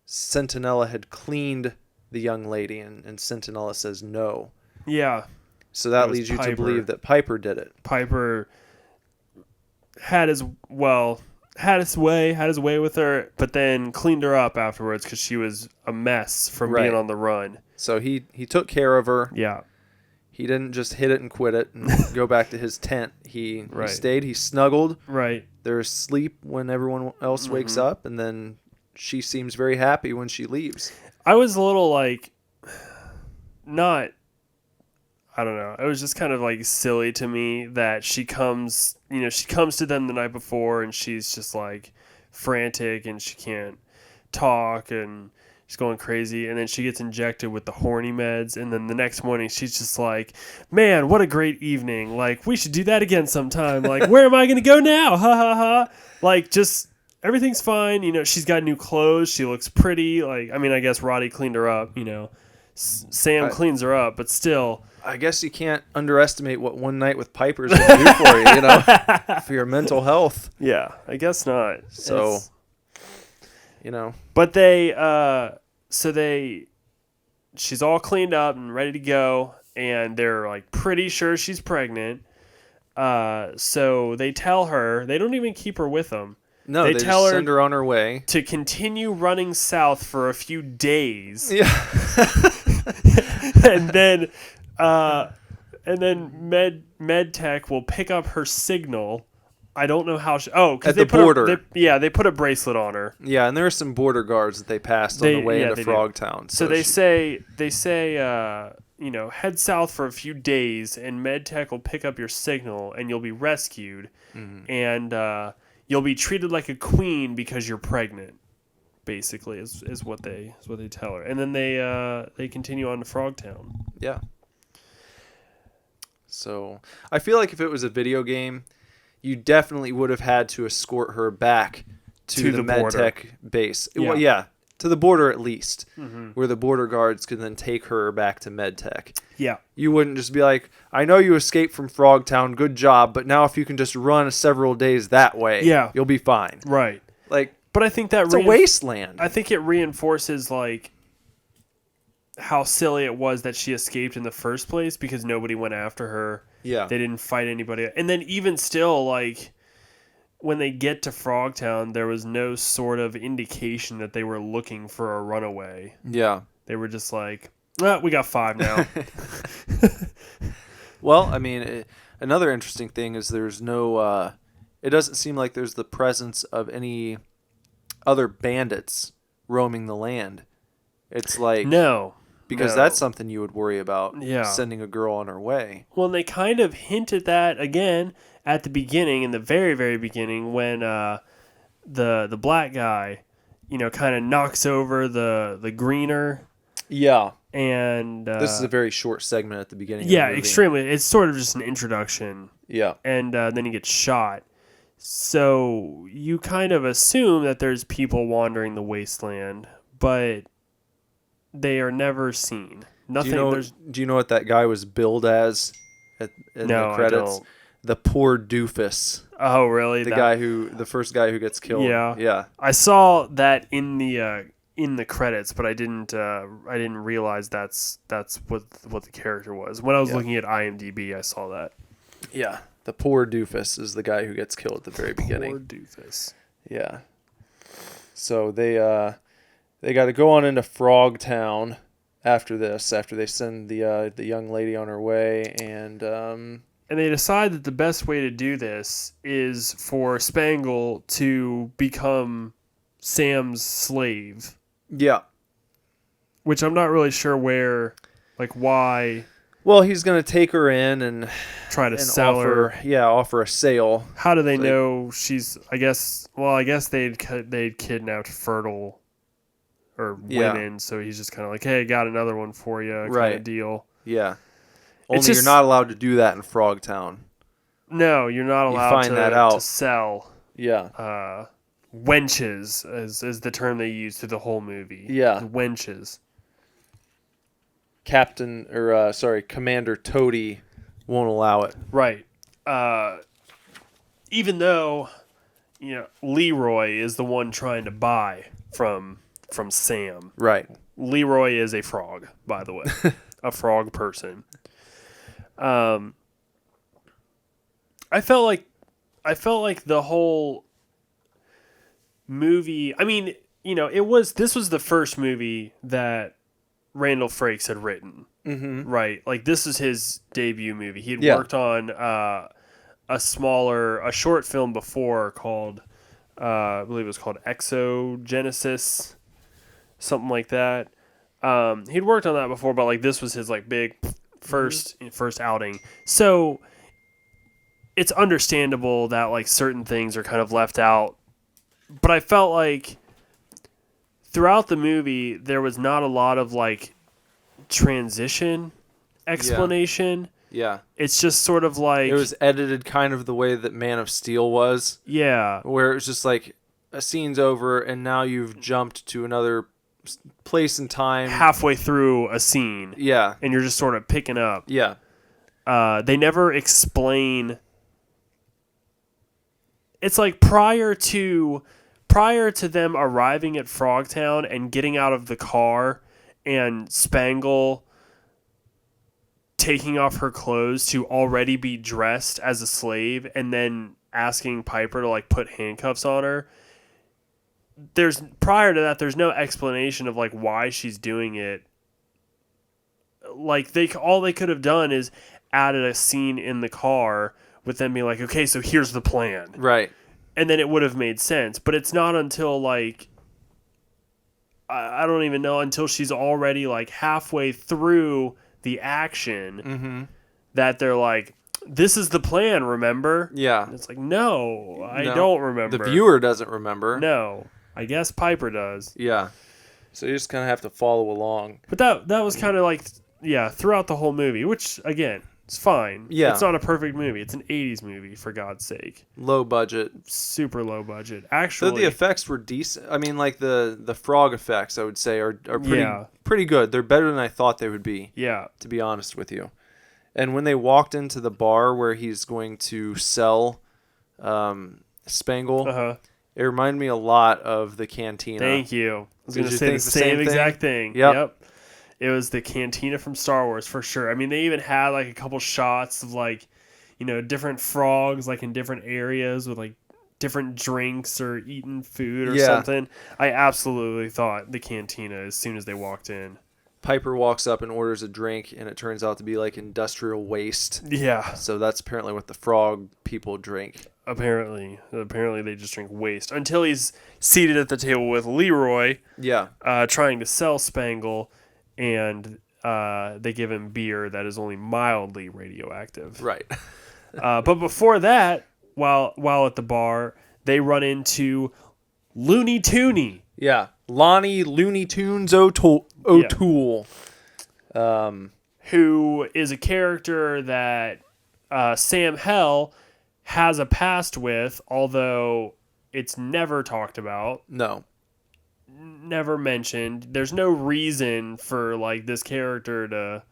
Sentinella had cleaned the young lady, and Sentinella says no. Yeah. So that leads you to believe that Piper did it. Piper had his way with her, but then cleaned her up afterwards because she was a mess from being on the run. So he took care of her. Yeah. He didn't just hit it and quit it and go back to his tent. He stayed. He snuggled. Right. There's sleep when everyone else wakes up, and then she seems very happy when she leaves. I was a little like, not, I don't know. It was just kind of like silly to me that she comes to them the night before and she's just like frantic and she can't talk and she's going crazy, and then she gets injected with the horny meds, and then the next morning she's just like, man, what a great evening. Like, we should do that again sometime. Like, where am I going to go now? Ha ha ha. Like, just everything's fine. You know, she's got new clothes. She looks pretty. Like, I mean, I guess Roddy cleaned her up, you know. Sam cleans her up, but still. I guess you can't underestimate what one night with Piper's going to do for you, you know, for your mental health. Yeah, I guess not. So, you know. But she's all cleaned up and ready to go, and they're like pretty sure she's pregnant. So they tell her, they don't even keep her with them. No, they tell just her send her on her way to continue running south for a few days. Yeah. and then med tech will pick up her signal. I don't know how because at the border. They put a bracelet on her. Yeah, and there are some border guards that they passed on the way into Frogtown. So they say head south for a few days, and MedTech will pick up your signal, and you'll be rescued, and you'll be treated like a queen because you're pregnant. Basically, is what they tell her, and then they continue on to Frogtown. Yeah. So I feel like if it was a video game, you definitely would have had to escort her back to the MedTech base. Yeah. Well, yeah, to the border at least, where the border guards could then take her back to MedTech. Yeah. You wouldn't just be like, I know you escaped from Frogtown, good job, but now if you can just run several days that way, you'll be fine. Right. Like, but I think that it's a wasteland. I think it reinforces like how silly it was that she escaped in the first place because nobody went after her. Yeah. They didn't fight anybody. And then even still, like, when they get to Frogtown, there was no sort of indication that they were looking for a runaway. Yeah. They were just like, we got 5 now. Well, I mean, another interesting thing is there's no, it doesn't seem like there's the presence of any other bandits roaming the land. It's like... No. Because that's something you would worry about, yeah. Sending a girl on her way. Well, and they kind of hinted that, again, at the beginning, in the very, very beginning, when the black guy, kind of knocks over the greener. Yeah. And... this is a very short segment at the beginning. Yeah, of the movie. extremely. It's sort of just an introduction. Yeah. And then he gets shot. So you kind of assume that there's people wandering the wasteland, but... they are never seen. Nothing. Do you know what that guy was billed as in the credits? I don't. The poor doofus. Oh, really? The first guy who gets killed. Yeah. Yeah. I saw that in the credits, but I didn't realize that's what the character was. When I was looking at IMDb, I saw that. Yeah. The poor doofus is the guy who gets killed at the very beginning. Poor doofus. Yeah. So they got to go on into Frogtown after this, after they send the young lady on her way, and And they decide that the best way to do this is for Spangle to become Sam's slave, Yeah. which I'm not really sure why Well, he's going to take her in and try to sell offer, her. Offer a sale. How do they know she's, I guess they'd kidnapped fertile or women, so he's just kind of like, hey, got another one for you kind of deal. Yeah. Only you're not allowed to do that in Frogtown. No, you're not allowed to sell. Yeah. Wenches is the term they use through the whole movie. Yeah. Wenches. Commander Toady won't allow it. Right. Even though, Leroy is the one trying to buy from Sam. Right. Leroy is a frog, by the way. A frog person. I felt like the whole movie, I mean, this was the first movie that Randall Frakes had written. Mm-hmm. Right. Like, this is his debut movie. He had worked on a short film before called, I believe it was called Exogenesis, something like that. He'd worked on that before, but like this was his like big first outing. So it's understandable that like certain things are kind of left out. But I felt like throughout the movie there was not a lot of like transition explanation. Yeah. It's just sort of like... It was edited kind of the way that Man of Steel was. Yeah. Where it was just like a scene's over and now you've jumped to another place and time. Halfway through a scene. Yeah. And you're just sort of picking up. Yeah. They never explain... It's like prior to them arriving at Frogtown and getting out of the car and Spangle taking off her clothes to already be dressed as a slave and then asking Piper to like put handcuffs on her. Prior to that, there's no explanation of like why she's doing it. Like all they could have done is added a scene in the car with them being like, okay, so here's the plan. Right. And then it would have made sense. But it's not until like, I don't even know, until she's already like halfway through the action that they're like, this is the plan, remember? Yeah. And it's like, no, I don't remember. The viewer doesn't remember. No. I guess Piper does. Yeah. So you just kind of have to follow along. But that was kind of like, throughout the whole movie, which, again, it's fine. Yeah. It's not a perfect movie. It's an 80s movie, for God's sake. Low budget. Super low budget. Actually, so the effects were decent. I mean, like the frog effects, I would say, are pretty good. They're better than I thought they would be. Yeah. To be honest with you. And when they walked into the bar where he's going to sell Spangle, it reminded me a lot of the cantina. Thank you. I was going to say think the same exact thing. Yep. It was the cantina from Star Wars for sure. I mean, they even had like a couple shots of like, different frogs like in different areas with like different drinks or eating food or something. I absolutely thought the cantina as soon as they walked in. Piper walks up and orders a drink, and it turns out to be like industrial waste. Yeah. So that's apparently what the frog people drink. Apparently they just drink waste until he's seated at the table with Leroy. Yeah. Trying to sell Spangle, and they give him beer that is only mildly radioactive. Right. But before that, while at the bar, they run into Looney Tooney. Yeah. Lonnie Looney Tunes O'Toole. Who is a character that Sam Hell has a past with, although it's never talked about. No. Never mentioned. There's no reason for like this character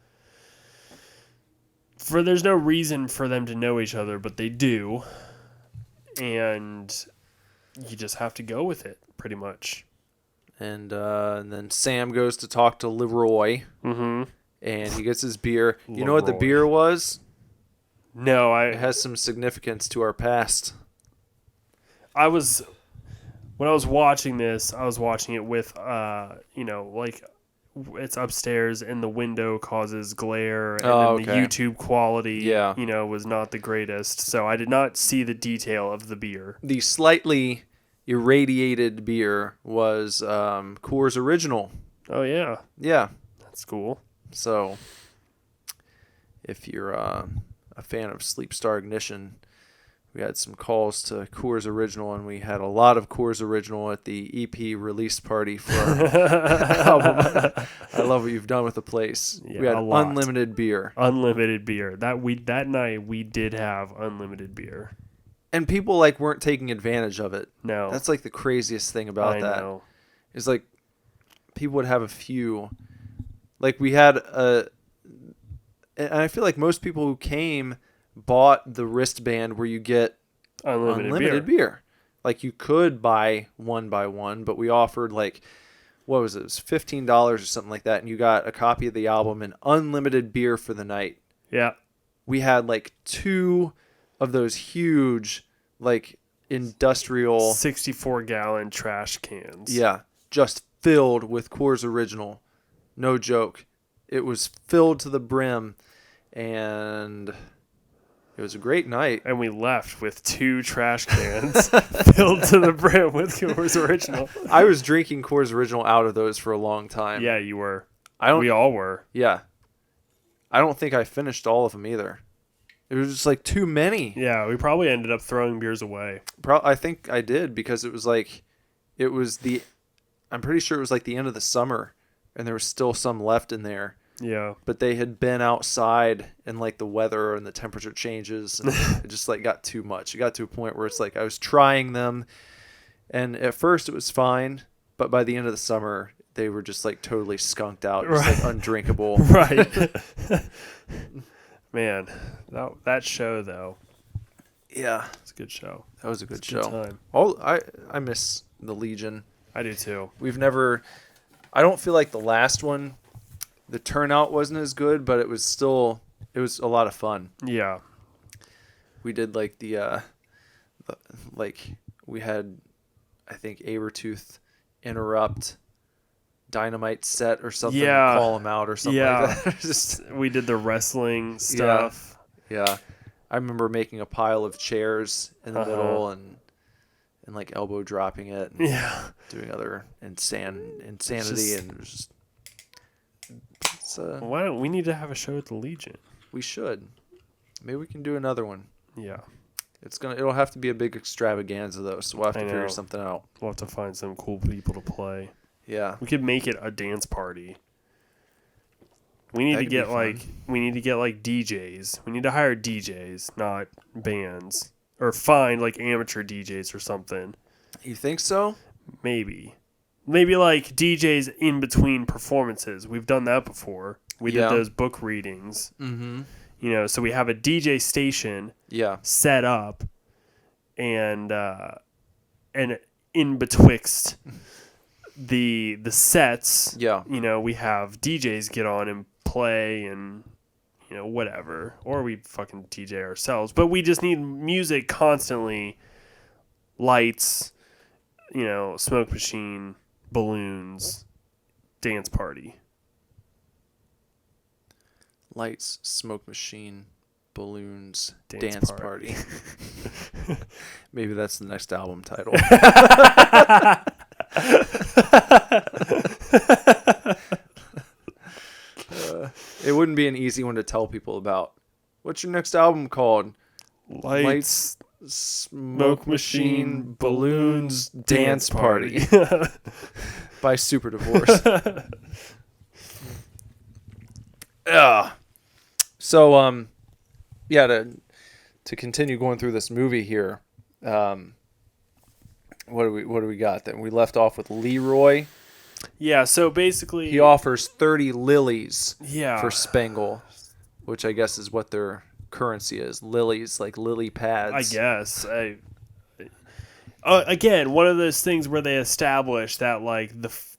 there's no reason for them to know each other, but they do. And you just have to go with it, pretty much. And then Sam goes to talk to Leroy. Mm-hmm. And he gets his beer. You know what the beer was? No, It has some significance to our past. when I was watching this, I was watching it with, like it's upstairs and the window causes glare, and Oh, then the okay. YouTube quality, Yeah. was not the greatest. So I did not see the detail of the beer. The slightly irradiated beer was Coors Original. Oh yeah, Yeah. that's cool. So if you're a fan of Sleep Star Ignition, we had some calls to Coors Original, and we had a lot of Coors Original at the EP release party for our album. I Love What You've Done with the Place. Yeah, We had a lot. unlimited beer. Unlimited beer. That night we did have unlimited beer. And people weren't taking advantage of it. No, That's the craziest thing about I that. know. Is people would have a few. We had and I feel like most people who came bought the wristband where you get unlimited beer. You could buy one by one, but we offered what was it? It was $15 or something like that, and you got a copy of the album and unlimited beer for the night. Yeah. We had 2 of those huge industrial 64-gallon trash cans. Yeah, just filled with Coors Original. No joke. It was filled to the brim, and it was a great night. And we left with 2 trash cans filled to the brim with Coors Original. I was drinking Coors Original out of those for a long time. Yeah, you were. We all were. Yeah. I don't think I finished all of them either. It was just too many. Yeah, we probably ended up throwing beers away. I think I did, because it was I'm pretty sure it was the end of the summer, and there was still some left in there. Yeah. But they had been outside, and the weather and the temperature changes, and it just got too much. It got to a point where it's I was trying them, and at first it was fine, but by the end of the summer they were just totally skunked out, just undrinkable. Right. Man, that show though. Yeah, It's a good show. that was a good It's show. time. I miss the Legion. I do too. I don't feel like the last one, the turnout wasn't as good, but it was a lot of fun. Yeah. We did we had, I think, Abertooth interrupt Dynamite set or something. Yeah. Call him out or something like that. Just, We did the wrestling stuff. yeah. I remember making a pile of chairs in the middle and elbow dropping it. And Yeah. doing other insanity, and it was just. Why don't we need to have a show at the Legion? We should. Maybe we can do another one. Yeah. It'll have to be a big extravaganza though, so we'll have to I figure know. something out. We'll have to find some cool people to play. Yeah. We could make it a dance party. We need That to could be get fun. DJs. We need to hire DJs, not bands. Or find amateur DJs or something. You think so? Maybe DJs in between performances. We've done that before. We did those book readings. Mm-hmm. So we have a DJ station Yeah. set up, and in betwixt the sets, Yeah. we have DJs get on and play and whatever, or we fucking DJ ourselves. But we just need music constantly, lights, smoke machine, balloons, dance party. Lights, smoke machine, balloons, Dance dance party. party. Maybe that's the next album title. It wouldn't be an easy one to tell people about. What's your next album called? Lights, Smoke Machine, Balloons, Dance Party. By Super Divorce. Yeah. So, to continue going through this movie here, what do we got then? We left off with Leroy. Yeah, so basically He offers 30 lilies Yeah. for Spangle, which I guess is what their currency is. Lilies, like lily pads. I guess. Again, one of those things where they establish that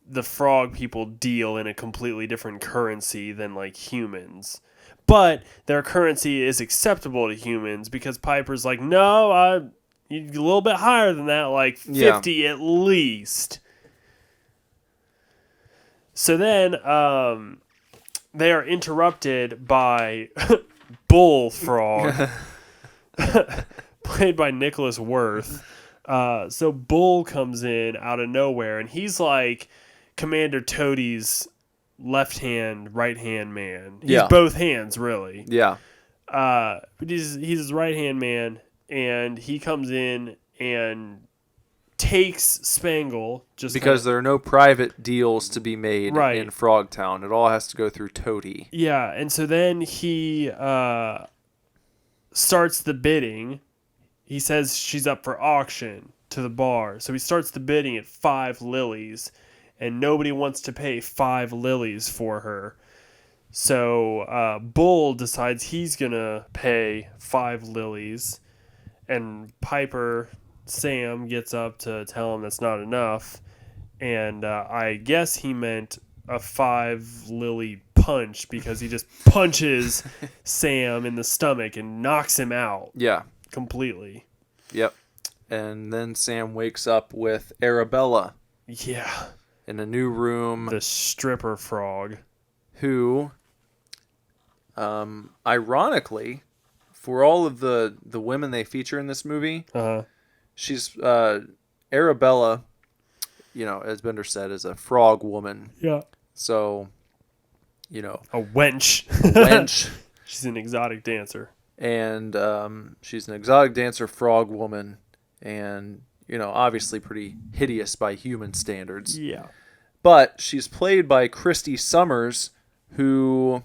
the frog people deal in a completely different currency than humans. But their currency is acceptable to humans because Piper's no, you a little bit higher than that, 50 at least. So then they are interrupted by Bullfrog, played by Nicholas Worth. So Bull comes in out of nowhere, and he's like Commander Toadie's left hand, right hand man. He's both hands, really. Yeah. But he's his right hand man, and he comes in and takes Spangle Because there are no private deals to be made Right. in Frogtown. It all has to go through Toadie. Yeah, and so then he starts the bidding. He says she's up for auction to the bar. So he starts the bidding at 5 lilies, and nobody wants to pay 5 lilies for her. So Bull decides he's going to pay 5 lilies, and Piper, Sam, gets up to tell him that's not enough. And I guess he meant a 5 lily punch, because he just punches Sam in the stomach and knocks him out Yeah. completely. Yep. And then Sam wakes up with Arabella Yeah. in a new room, The stripper frog. who, ironically, for all of the women they feature in this movie, she's Arabella, as Bender said, is a frog woman. Yeah. So, A wench. wench. She's an exotic dancer. And she's an exotic dancer frog woman, and obviously pretty hideous by human standards. Yeah. But she's played by Christy Summers, who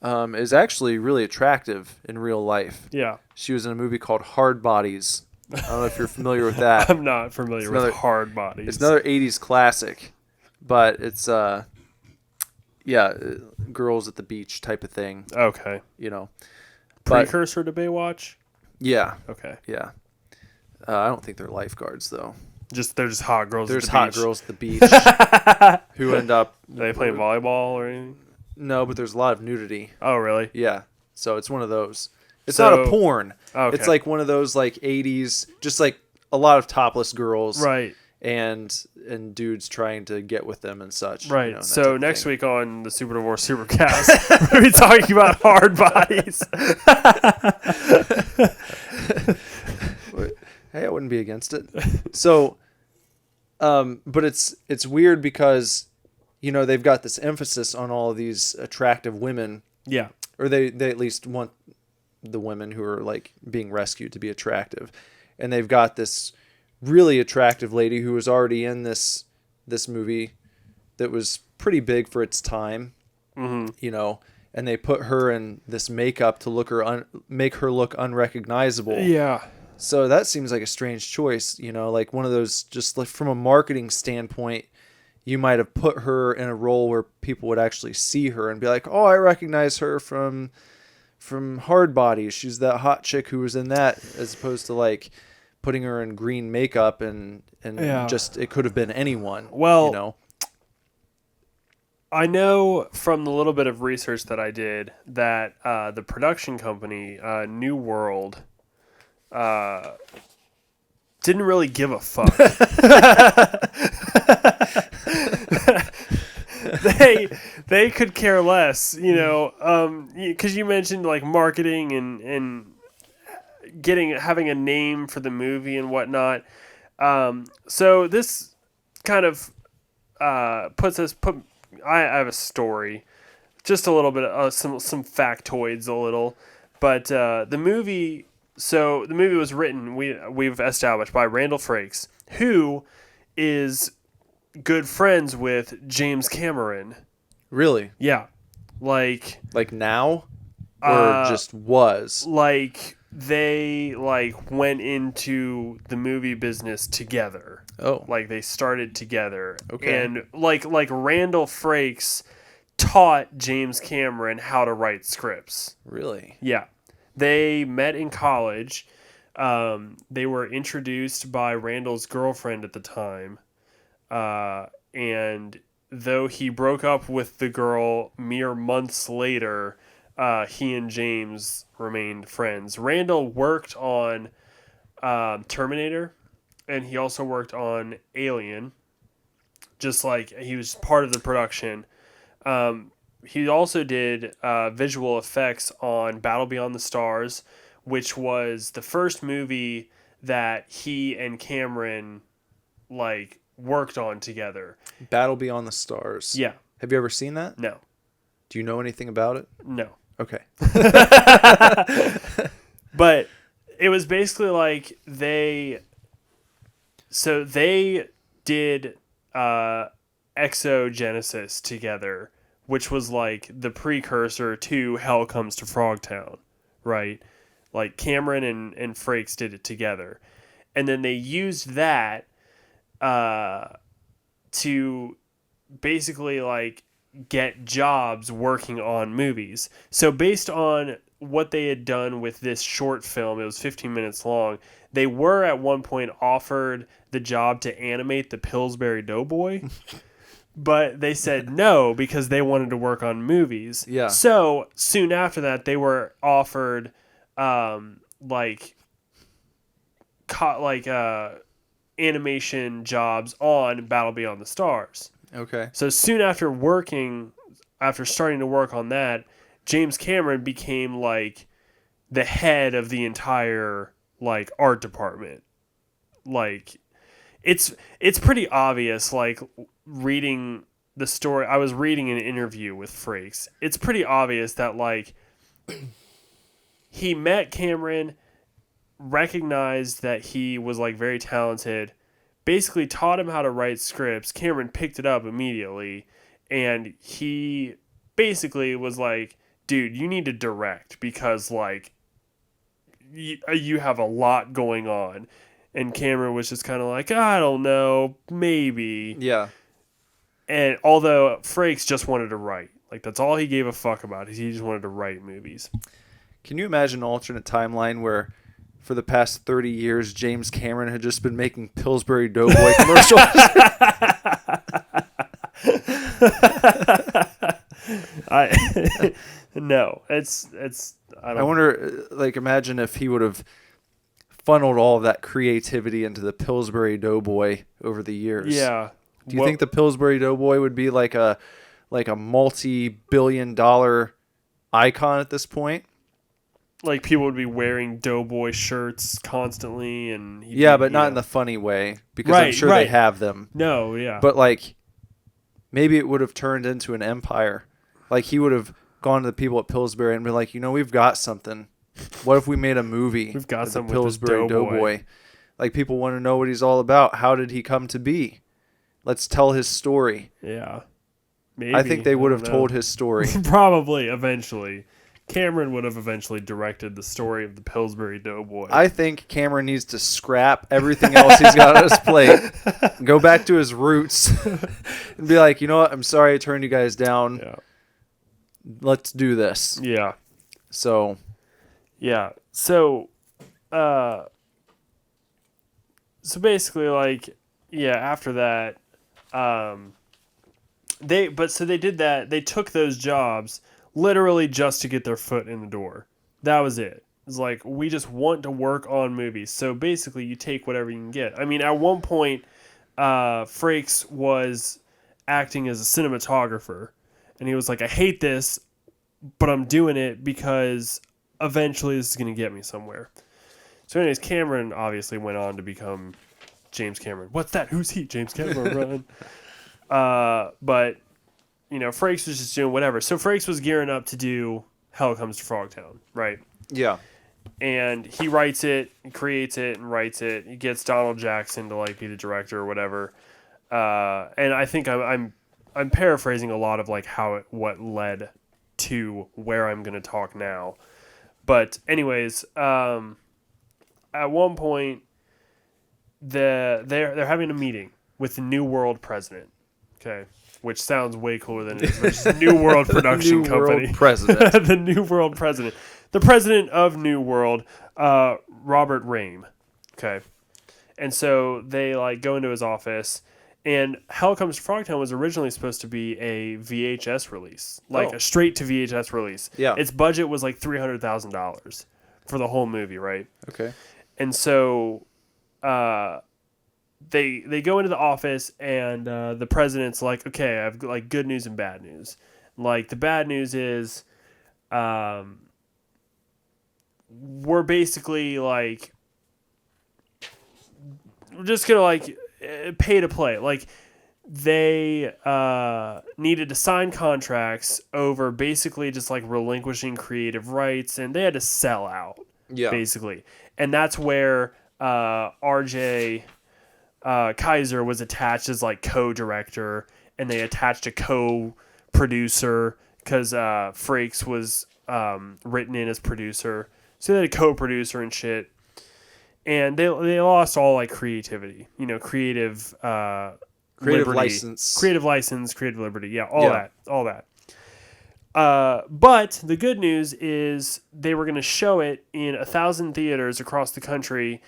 is actually really attractive in real life. Yeah. She was in a movie called Hard Bodies. I don't know if you're familiar with that. I'm not familiar with hard bodies. It's another 80s classic, but it's girls at the beach type of thing. Okay. Precursor to Baywatch? Yeah. Okay. Yeah. I don't think they're lifeguards though. They're just hot girls There's at the hot beach. girls at the beach who end up. Are they playing volleyball or anything? No, but there's a lot of nudity. Oh, really? Yeah. So it's one of those. It's So- not a porn. Okay. It's like one of those like 80s, just like a lot of topless girls. Right. And dudes trying to get with them and such. Right. that So type of next thing. week on the Super Divorce Supercast, we're going to be talking about hard bodies. Hey, I wouldn't be against it. So, but it's weird because, they've got this emphasis on all of these attractive women, Yeah. or they at least want the women who are like being rescued to be attractive, and they've got this really attractive lady who was already in this movie that was pretty big for its time, and they put her in this makeup to make her look unrecognizable. Yeah. So that seems like a strange choice, like one of those, just like from a marketing standpoint, you might have put her in a role where people would actually see her and be like, oh, I recognize her from Hard Bodies. She's that hot chick who was in that, as opposed to like putting her in green makeup and just, it could have been anyone. Well, I know from the little bit of research that I did that the production company, New World, didn't really give a fuck. They could care less, because you mentioned like marketing and having a name for the movie and whatnot. So this kind of I have a story, just a little bit of some factoids, a little, but the movie. So the movie was written, we've established, by Randall Frakes, who is good friends with James Cameron. Really? Yeah. Like now? Or just was? Like they went into the movie business together. Oh. Like they started together. Okay. And like Randall Frakes taught James Cameron how to write scripts. Really? Yeah. They met in college. They were introduced by Randall's girlfriend at the time. And though he broke up with the girl mere months later, he and James remained friends. Randall worked on Terminator, and he also worked on Alien, just like he was part of the production. He also did visual effects on Battle Beyond the Stars, which was the first movie that he and Cameron like worked on together. Battle Beyond the Stars. Yeah. Have you ever seen that? No. Do you know anything about it? No. Okay. But it was basically like they did Exogenesis together, which was like the precursor to Hell Comes to Frogtown, right? Like Cameron and Frakes did it together. And then they used that to basically like get jobs working on movies. So based on what they had done with this short film, it was 15 minutes long, they were at one point offered the job to animate the Pillsbury Doughboy. But they said no because they wanted to work on movies. Yeah. So soon after that, they were offered animation jobs on Battle Beyond the Stars. Okay. So soon after starting to work on that, James Cameron became like the head of the entire like art department. Like it's pretty obvious, like reading the story. I was reading an interview with Frakes. It's pretty obvious that like he met Cameron, recognized that he was like very talented, basically taught him how to write scripts. Cameron picked it up immediately, and he basically was like, dude, you need to direct because like you have a lot going on. And Cameron was just kind of like, I don't know, maybe. Yeah. And although Frakes just wanted to write. Like, that's all he gave a fuck about. He just wanted to write movies. Can you imagine an alternate timeline where for the past 30 years, James Cameron had just been making Pillsbury Doughboy commercials? No, it's. I wonder, like, imagine if he would have funneled all of that creativity into the Pillsbury Doughboy over the years. Yeah. Do you think the Pillsbury Doughboy would be like a multi-billion-dollar icon at this point? Like people would be wearing Doughboy shirts constantly, and but not in the funny way because I'm sure they have them. No, yeah. But like, maybe it would have turned into an empire. Like he would have gone to the people at Pillsbury and been like, we've got something. What if we made a movie? We've got with the something Pillsbury with this Doughboy. Like people want to know what he's all about. How did he come to be? Let's tell his story. Yeah. Maybe. I think they would have told his story. Probably, eventually. Cameron would have eventually directed the story of the Pillsbury Doughboy. I think Cameron needs to scrap everything else he's got on his plate, go back to his roots, and be like, you know what? I'm sorry I turned you guys down. Yeah. Let's do this. Yeah. So. Yeah. So basically, like, yeah, after that, they did that. They took those jobs literally just to get their foot in the door. That was it. It's like, we just want to work on movies. So basically, you take whatever you can get. I mean, at one point, Frakes was acting as a cinematographer, and he was like, I hate this, but I'm doing it because eventually this is going to get me somewhere. So anyways, Cameron obviously went on to become James Cameron. What's that? Who's he? James Cameron. But, Frakes was just doing whatever. So Frakes was gearing up to do Hell Comes to Frogtown, right? Yeah. And he writes it, creates it, and writes it. He gets Donald Jackson to like be the director or whatever. And I think I'm paraphrasing a lot of like what led to where I'm going to talk now. But anyways, at one point, they're having a meeting with the New World president. Okay, which sounds way cooler than it is. It's just New World Production New Company. World president. The New World president. The president of New World, Robert Rame. Okay, and so they like go into his office. And Hell Comes to Frogtown was originally supposed to be a VHS release, like a straight to VHS release. Yeah. Its budget was like $300,000 for the whole movie, right? Okay. And so they go into the office, and the president's like, okay, I've got like good news and bad news. Like the bad news is, we're basically like, we're just gonna like pay to play. Like they needed to sign contracts over basically just like relinquishing creative rights, and they had to sell out. Yeah. Basically, and that's where RJ Kaiser was attached as like co-director, and they attached a co-producer because Frakes was written in as producer, so they had a co-producer and shit. And they lost all like creativity, creative liberty, license, creative liberty, yeah, all that. But the good news is they were going to show it in 1,000 theaters across the country.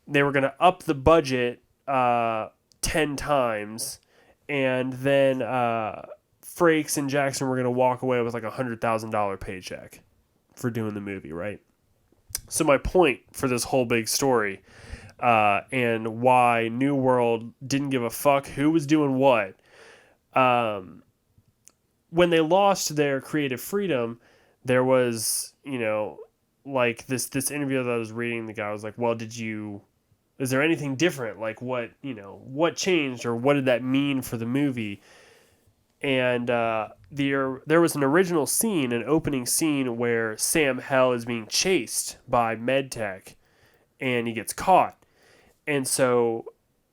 They were going to up the budget 10 times, and then Frakes and Jackson were going to walk away with like $100,000 paycheck for doing the movie, right? So my point for this whole big story, and why New World didn't give a fuck who was doing what, when they lost their creative freedom, there was, like this interview that I was reading, the guy was like, well, is there anything different? Like what changed, or what did that mean for the movie? And there was an original scene, an opening scene, where Sam Hell is being chased by MedTech, and he gets caught. And so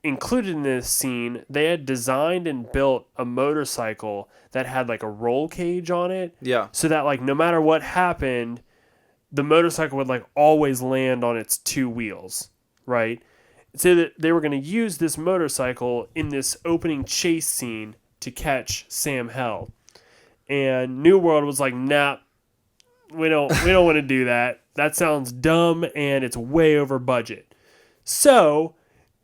included in this scene, they had designed and built a motorcycle that had like a roll cage on it. Yeah. So that like no matter what happened, the motorcycle would like always land on its two wheels, right? So that they were going to use this motorcycle in this opening chase scene to catch Sam Hell. And New World was like, nah, we don't want to do that. That sounds dumb, and it's way over budget. So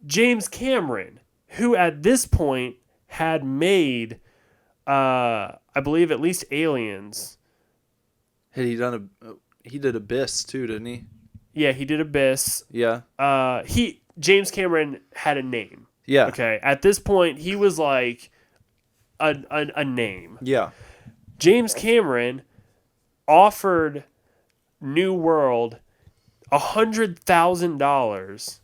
James Cameron, who at this point had made, I believe, at least Aliens. Had he done he did Abyss too, didn't he? Yeah, he did Abyss. Yeah. James Cameron had a name. Yeah. Okay. At this point, he was like a name. Yeah. James Cameron offered New World $100,000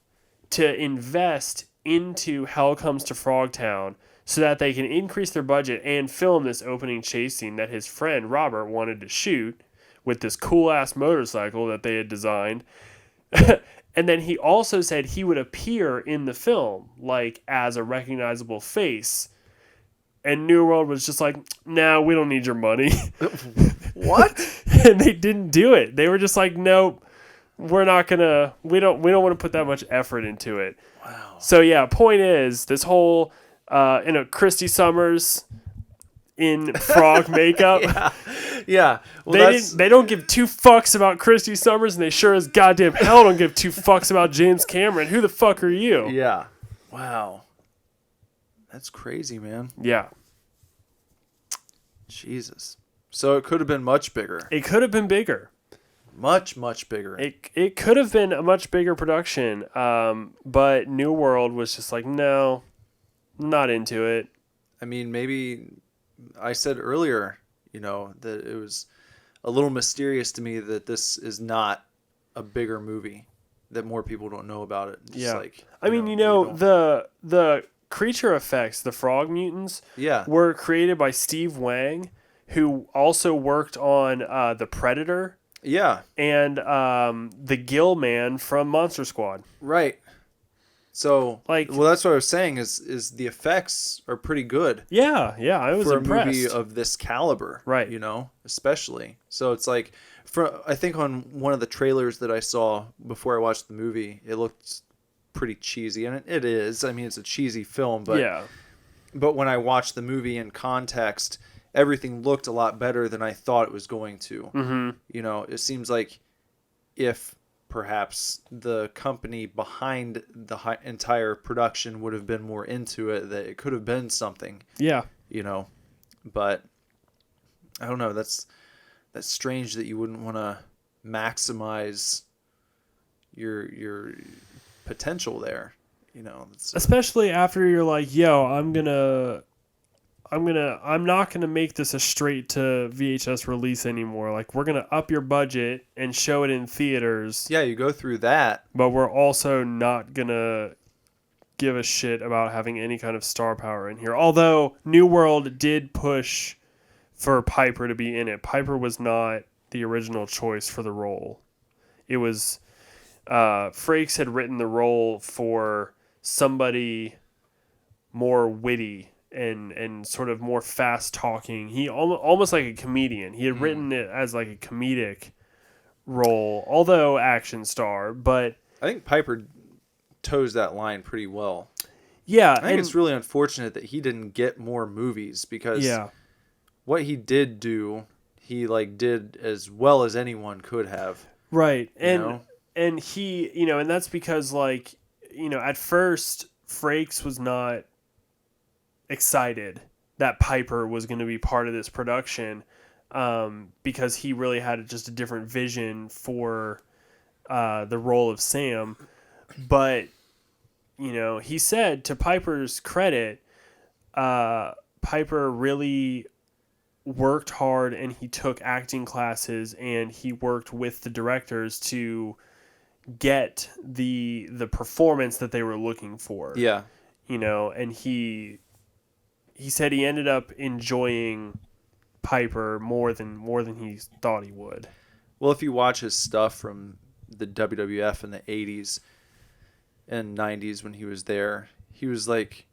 to invest into Hell Comes to Frogtown so that they can increase their budget and film this opening chase scene that his friend Robert wanted to shoot with this cool-ass motorcycle that they had designed. And then he also said he would appear in the film, like, as a recognizable face. And New World was just like, nah, we don't need your money. What? And they didn't do it. They were just like, nope, we're not gonna, we don't want to put that much effort into it. Wow. So yeah, point is, this whole, Christy Summers in frog makeup. Yeah. Well, they don't give two fucks about Christy Summers, and they sure as goddamn hell don't give two fucks about James Cameron. Who the fuck are you? Yeah. Wow. That's crazy, man. Yeah. Jesus. So it could have been much bigger. It could have been bigger. Much, much bigger. It could have been a much bigger production, but New World was just like, no, not into it. I mean, maybe I said earlier, that it was a little mysterious to me that this is not a bigger movie, that more people don't know about it. Just yeah. Like, I mean, the creature effects, the frog mutants, were created by Steve Wang, who also worked on The Predator. Yeah. And the Gill Man from Monster Squad. Right. So, that's what I was saying is the effects are pretty good. Yeah, I was for impressed. A movie of this caliber, right? Especially. So it's like, I think on one of the trailers that I saw before I watched the movie, it looked pretty cheesy, and it is. I mean, it's a cheesy film, but But when I watched the movie in context, everything looked a lot better than I thought it was going to. Mm-hmm. It seems like if perhaps the company behind the entire production would have been more into it, that it could have been something. Yeah. But I don't know. That's strange that you wouldn't want to maximize your potential there. You know, especially after you're like, yo, I'm not gonna make this a straight to VHS release anymore. Like, we're gonna up your budget and show it in theaters. Yeah, you go through that, but we're also not gonna give a shit about having any kind of star power in here. Although New World did push for Piper to be in it. Piper was not the original choice for the role. It was Frakes had written the role for somebody more witty and sort of more fast talking. He almost like a comedian. He had written it as like a comedic role, although action star. But I think Piper toes that line pretty well. Yeah, I think it's really unfortunate that he didn't get more movies because what he did do, he like did as well as anyone could have. Right. And he, you know, and that's because like, you know, at first Frakes was not excited that Piper was going to be part of this production because he really had just a different vision for the role of Sam. But, you know, he said, to Piper's credit, Piper really worked hard and he took acting classes and he worked with the directors to get the performance that they were looking for. Yeah. You know, and he said he ended up enjoying Piper more than he thought he would. Well, if you watch his stuff from the WWF in the 80s and 90s when he was there, he was like,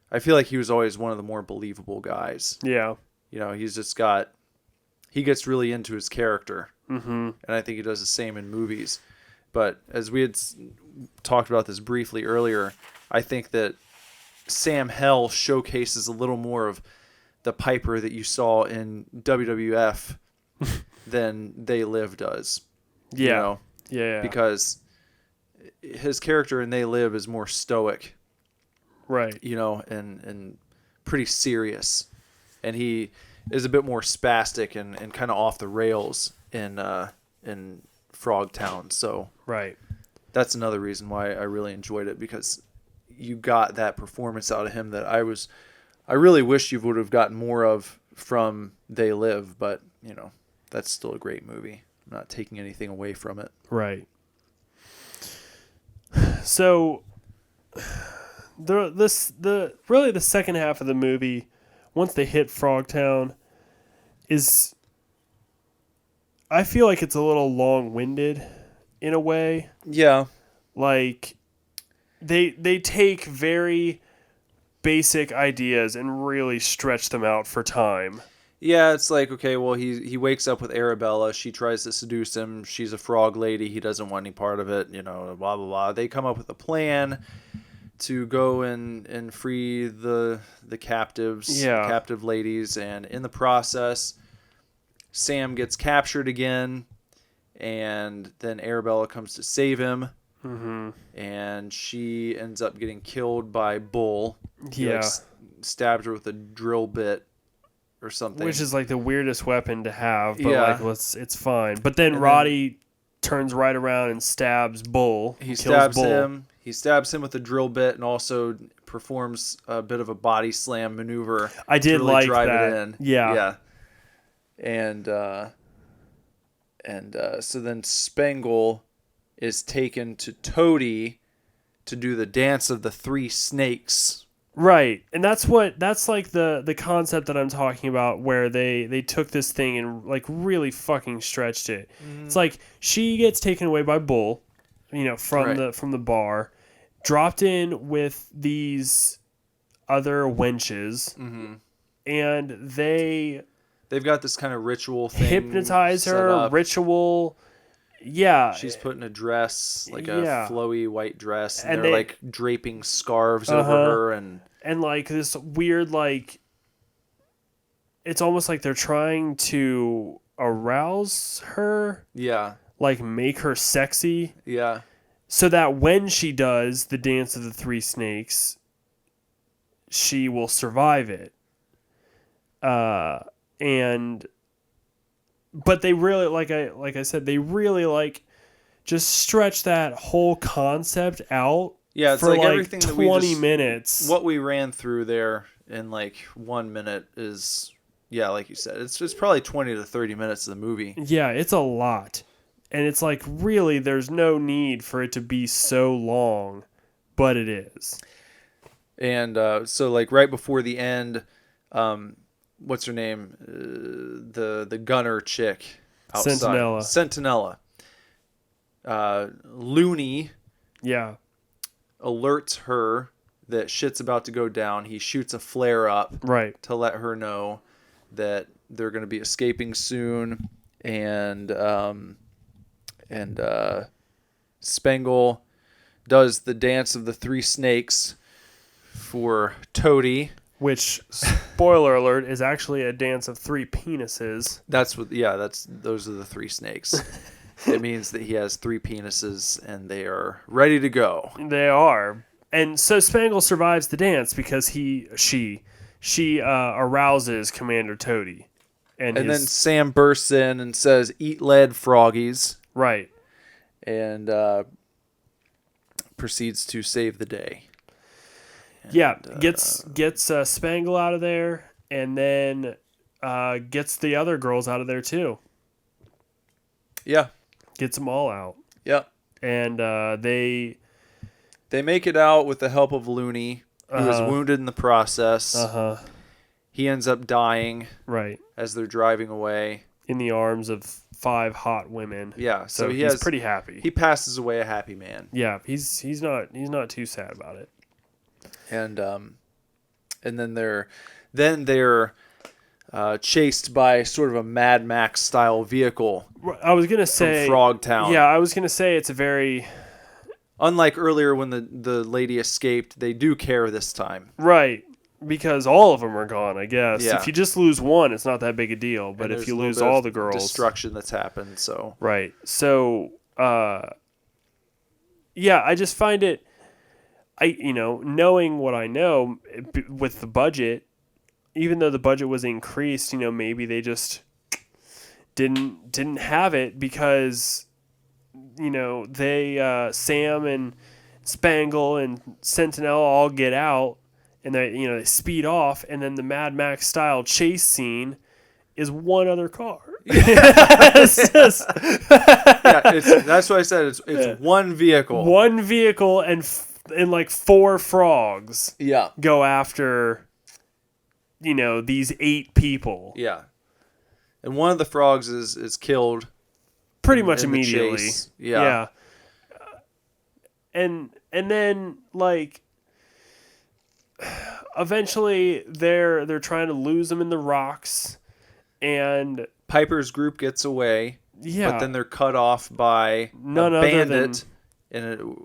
I feel like he was always one of the more believable guys. Yeah. You know, he gets really into his character. Mm-hmm. And I think he does the same in movies. But as we had talked about this briefly earlier, I think that Sam Hell showcases a little more of the Piper that you saw in WWF than They Live does. Yeah. You know? Yeah. Because his character in They Live is more stoic. Right. You know, and pretty serious. And he is a bit more spastic and kind of off the rails in Frogtown. So right. That's another reason why I really enjoyed it, because you got that performance out of him that I really wish you would have gotten more of from They Live, but you know, that's still a great movie. I'm not taking anything away from it. Right. So the second half of the movie, once they hit Frogtown, is, I feel like it's a little long-winded in a way. Yeah. Like they take very basic ideas and really stretch them out for time. Yeah, it's like, okay, well, he wakes up with Arabella. She tries to seduce him. She's a frog lady. He doesn't want any part of it, you know, blah, blah, blah. They come up with a plan to go and free the captives, the captive ladies. And in the process, Sam gets captured again. And then Arabella comes to save him. Mm-hmm. And she ends up getting killed by Bull. He like, stabbed her with a drill bit or something, which is like the weirdest weapon to have, but like it's fine. But then Roddy turns right around and stabs Bull. He stabs him. He stabs him with a drill bit and also performs a bit of a body slam maneuver. I did to really like drive that. It in. Yeah. And so then Spangle is taken to Toady to do the dance of the three snakes. Right. And that's like the concept that I'm talking about, where they took this thing and like really fucking stretched it. Mm. It's like she gets taken away by Bull, you know, from the bar, dropped in with these other wenches, and they've got this kind of ritual thing. Hypnotize her, ritual. Yeah. She's put in a dress, like a flowy white dress, and they're like draping scarves over her, and like this weird, like, it's almost like they're trying to arouse her. Yeah. Like make her sexy. Yeah. So that when she does the dance of the three snakes, she will survive it. But they really, like I said, they really like just stretch that whole concept out Yeah, it's for like everything that 20 minutes. What we ran through there in like 1 minute is, yeah, like you said, it's probably 20 to 30 minutes of the movie. Yeah, it's a lot. And it's like, really, there's no need for it to be so long, but it is. And so like right before the end, what's her name? The gunner chick outside. Sentinella. Looney Yeah. alerts her that shit's about to go down. He shoots a flare up Right. to let her know that they're going to be escaping soon. And Spangle does the dance of the three snakes for Toady. Which, spoiler alert, is actually a dance of three penises. Those are the three snakes. It means that he has three penises and they are ready to go. They are. And so Spangle survives the dance because she arouses Commander Toady. And then Sam bursts in and says, "Eat lead, froggies." Right. And proceeds to save the day. And, gets Spangle out of there, and then gets the other girls out of there too. Yeah. Gets them all out. Yep. And they make it out with the help of Looney, who is wounded in the process. He ends up dying. Right. As they're driving away. In the arms of 5 hot women. Yeah. So he's pretty happy. He passes away a happy man. Yeah. He's not too sad about it. And then they're chased by sort of a Mad Max style vehicle. I was gonna say from Frogtown. Yeah, I was gonna say it's a very, unlike earlier when the lady escaped, they do care this time. Right, because all of them are gone. I guess Yeah. if you just lose one, it's not that big a deal. But if you lose all the girls, destruction that's happened. So right. So yeah, I just find it. Knowing what I know with the budget, even though the budget was increased, maybe they just didn't have it because, they Sam and Spangle and Sentinel all get out and they speed off, and then the Mad Max style chase scene is one other car. It's just, that's what I said. It's one vehicle. One vehicle and like 4 frogs. Yeah. Go after, these 8 people. Yeah. And one of the frogs is killed. Pretty much immediately. Yeah. And then like eventually they're trying to lose them in the rocks, and Piper's group gets away. Yeah. But then they're cut off by none a other bandit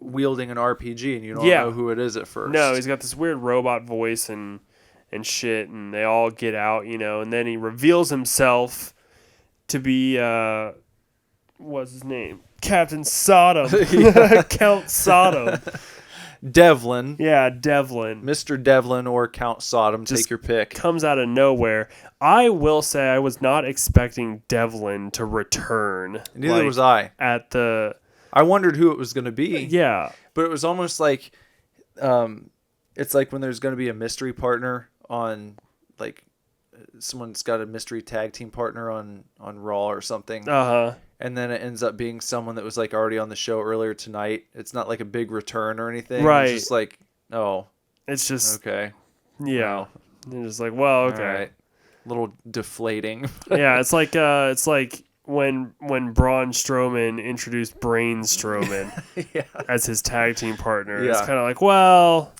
wielding an RPG, and you don't know who it is at first. No, he's got this weird robot voice and shit, and they all get out, and then he reveals himself to be what's his name? Captain Sodom. Count Sodom. Devlin. Yeah, Devlin. Mr. Devlin or Count Sodom, take your pick. Comes out of nowhere. I will say I was not expecting Devlin to return. Neither was I. I wondered who it was going to be. Yeah. But it was almost like it's like when there's going to be a mystery partner on, like, someone's got a mystery tag team partner on Raw or something. And then it ends up being someone that was like already on the show earlier tonight. It's not like a big return or anything. Right. It's just like, it's just okay. Yeah. And just like, well, okay. All right. A little deflating. Yeah, it's like when Braun Strowman introduced Brain Strowman as his tag team partner. Yeah. It's kind of like, well,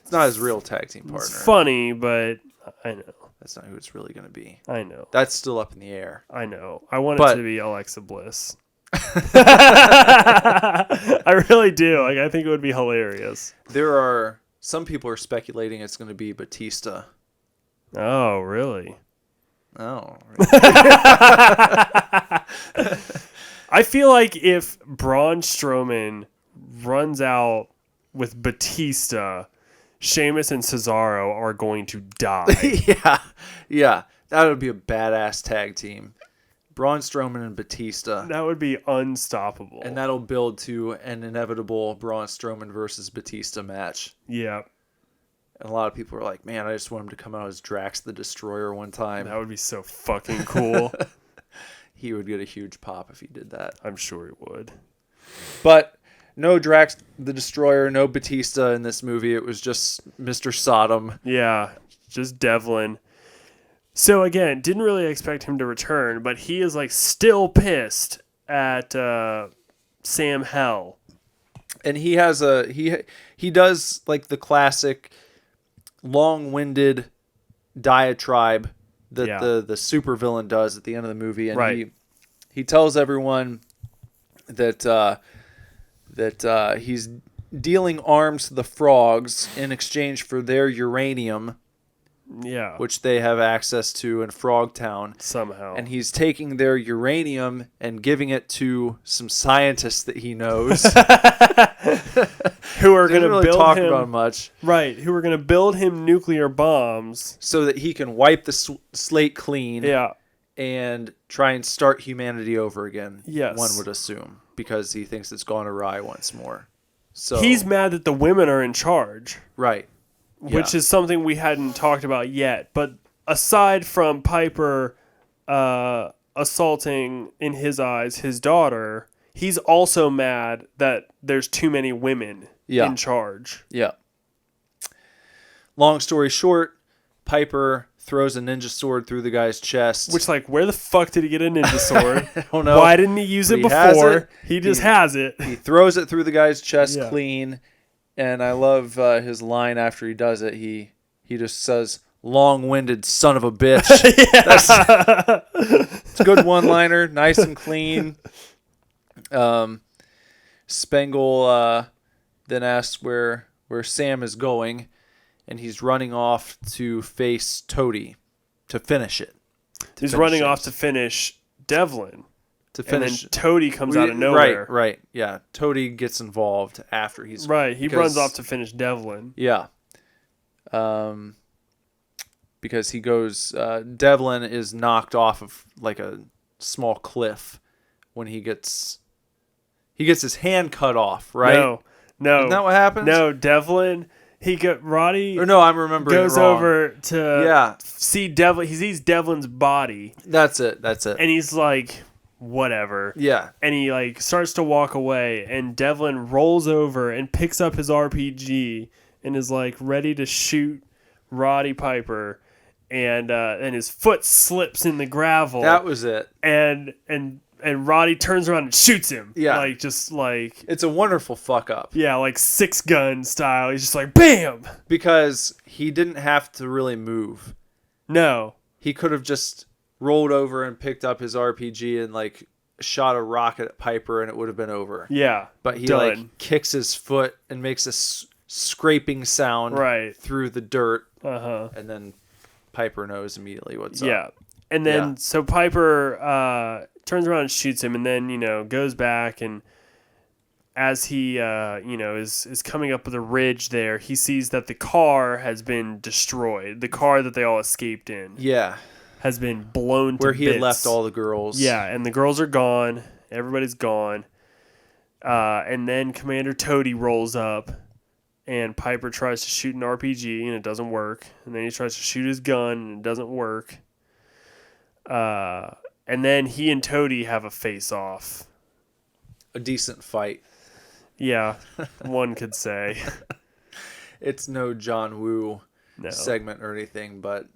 it's not his real tag team partner. It's funny, but I know. That's not who it's really going to be. I know. That's still up in the air. I know. I want it to be Alexa Bliss. I really do. Like, I think it would be hilarious. Some people are speculating it's going to be Batista. Oh, really? Oh. I feel like if Braun Strowman runs out with Batista, Sheamus and Cesaro are going to die. Yeah. That would be a badass tag team. Braun Strowman and Batista. That would be unstoppable. And that'll build to an inevitable Braun Strowman versus Batista match. Yeah. And a lot of people are like, man, I just want him to come out as Drax the Destroyer one time. That would be so fucking cool. He would get a huge pop if he did that. I'm sure he would. But no Drax the Destroyer, no Batista in this movie. It was just Mr. Sodom. Yeah, just Devlin. So again, didn't really expect him to return, but he is like still pissed at Sam Hell. And he has he does like the classic long-winded diatribe that the supervillain does at the end of the movie, and he tells everyone that he's dealing arms to the frogs in exchange for their uranium. Yeah. Which they have access to in Frogtown. Somehow. And he's taking their uranium and giving it to some scientists that he knows. Who are going to really build talk him, about much. Right. Who are going to build him nuclear bombs. So that he can wipe the slate clean. Yeah. And try and start humanity over again. Yes. One would assume. Because he thinks it's gone awry once more. So he's mad that the women are in charge. Right. Which is something we hadn't talked about yet. But aside from Piper assaulting, in his eyes, his daughter, he's also mad that there's too many women in charge. Yeah. Long story short, Piper throws a ninja sword through the guy's chest. Which, like, where the fuck did he get a ninja sword? I don't know. Why didn't he use it before? He just has it. He throws it through the guy's chest clean. And I love his line after he does it. He just says, "Long-winded son of a bitch." It's a good one-liner, nice and clean. Spangle then asks where Sam is going, and he's running off to face Toady to finish it. He's running off to finish Devlin. To finish, and then Toady comes out of nowhere. Right, yeah. Toady gets involved after he's... Right, he runs off to finish Devlin. Yeah. Because he goes... Devlin is knocked off of like a small cliff when he gets his hand cut off, right? No. Isn't that what happens? No, Devlin... Roddy... Or no, I'm remembering goes it wrong. over to see Devlin. He sees Devlin's body. That's it. And he's like... whatever. Yeah. And he like starts to walk away, and Devlin rolls over and picks up his RPG and is like ready to shoot Roddy Piper, and his foot slips in the gravel. That was it. And Roddy turns around and shoots him. Yeah. Like just like it's a wonderful fuck up. Yeah, like 6-gun style. He's just like bam. Because he didn't have to really move. No. He could have just rolled over and picked up his RPG and like shot a rocket at Piper and it would have been over. Yeah. But he like kicks his foot and makes a scraping sound through the dirt. And then Piper knows immediately what's up. Yeah. And then so Piper turns around and shoots him, and then, goes back, and as he is coming up with a ridge there, he sees that the car has been destroyed. The car that they all escaped in. Yeah. Has been blown to bits. Where he had left all the girls. Yeah, and the girls are gone. Everybody's gone. And then Commander Toady rolls up, and Piper tries to shoot an RPG, and it doesn't work. And then he tries to shoot his gun, and it doesn't work. And then he and Toady have a face-off. A decent fight. Yeah, one could say. It's no John Woo segment or anything, but,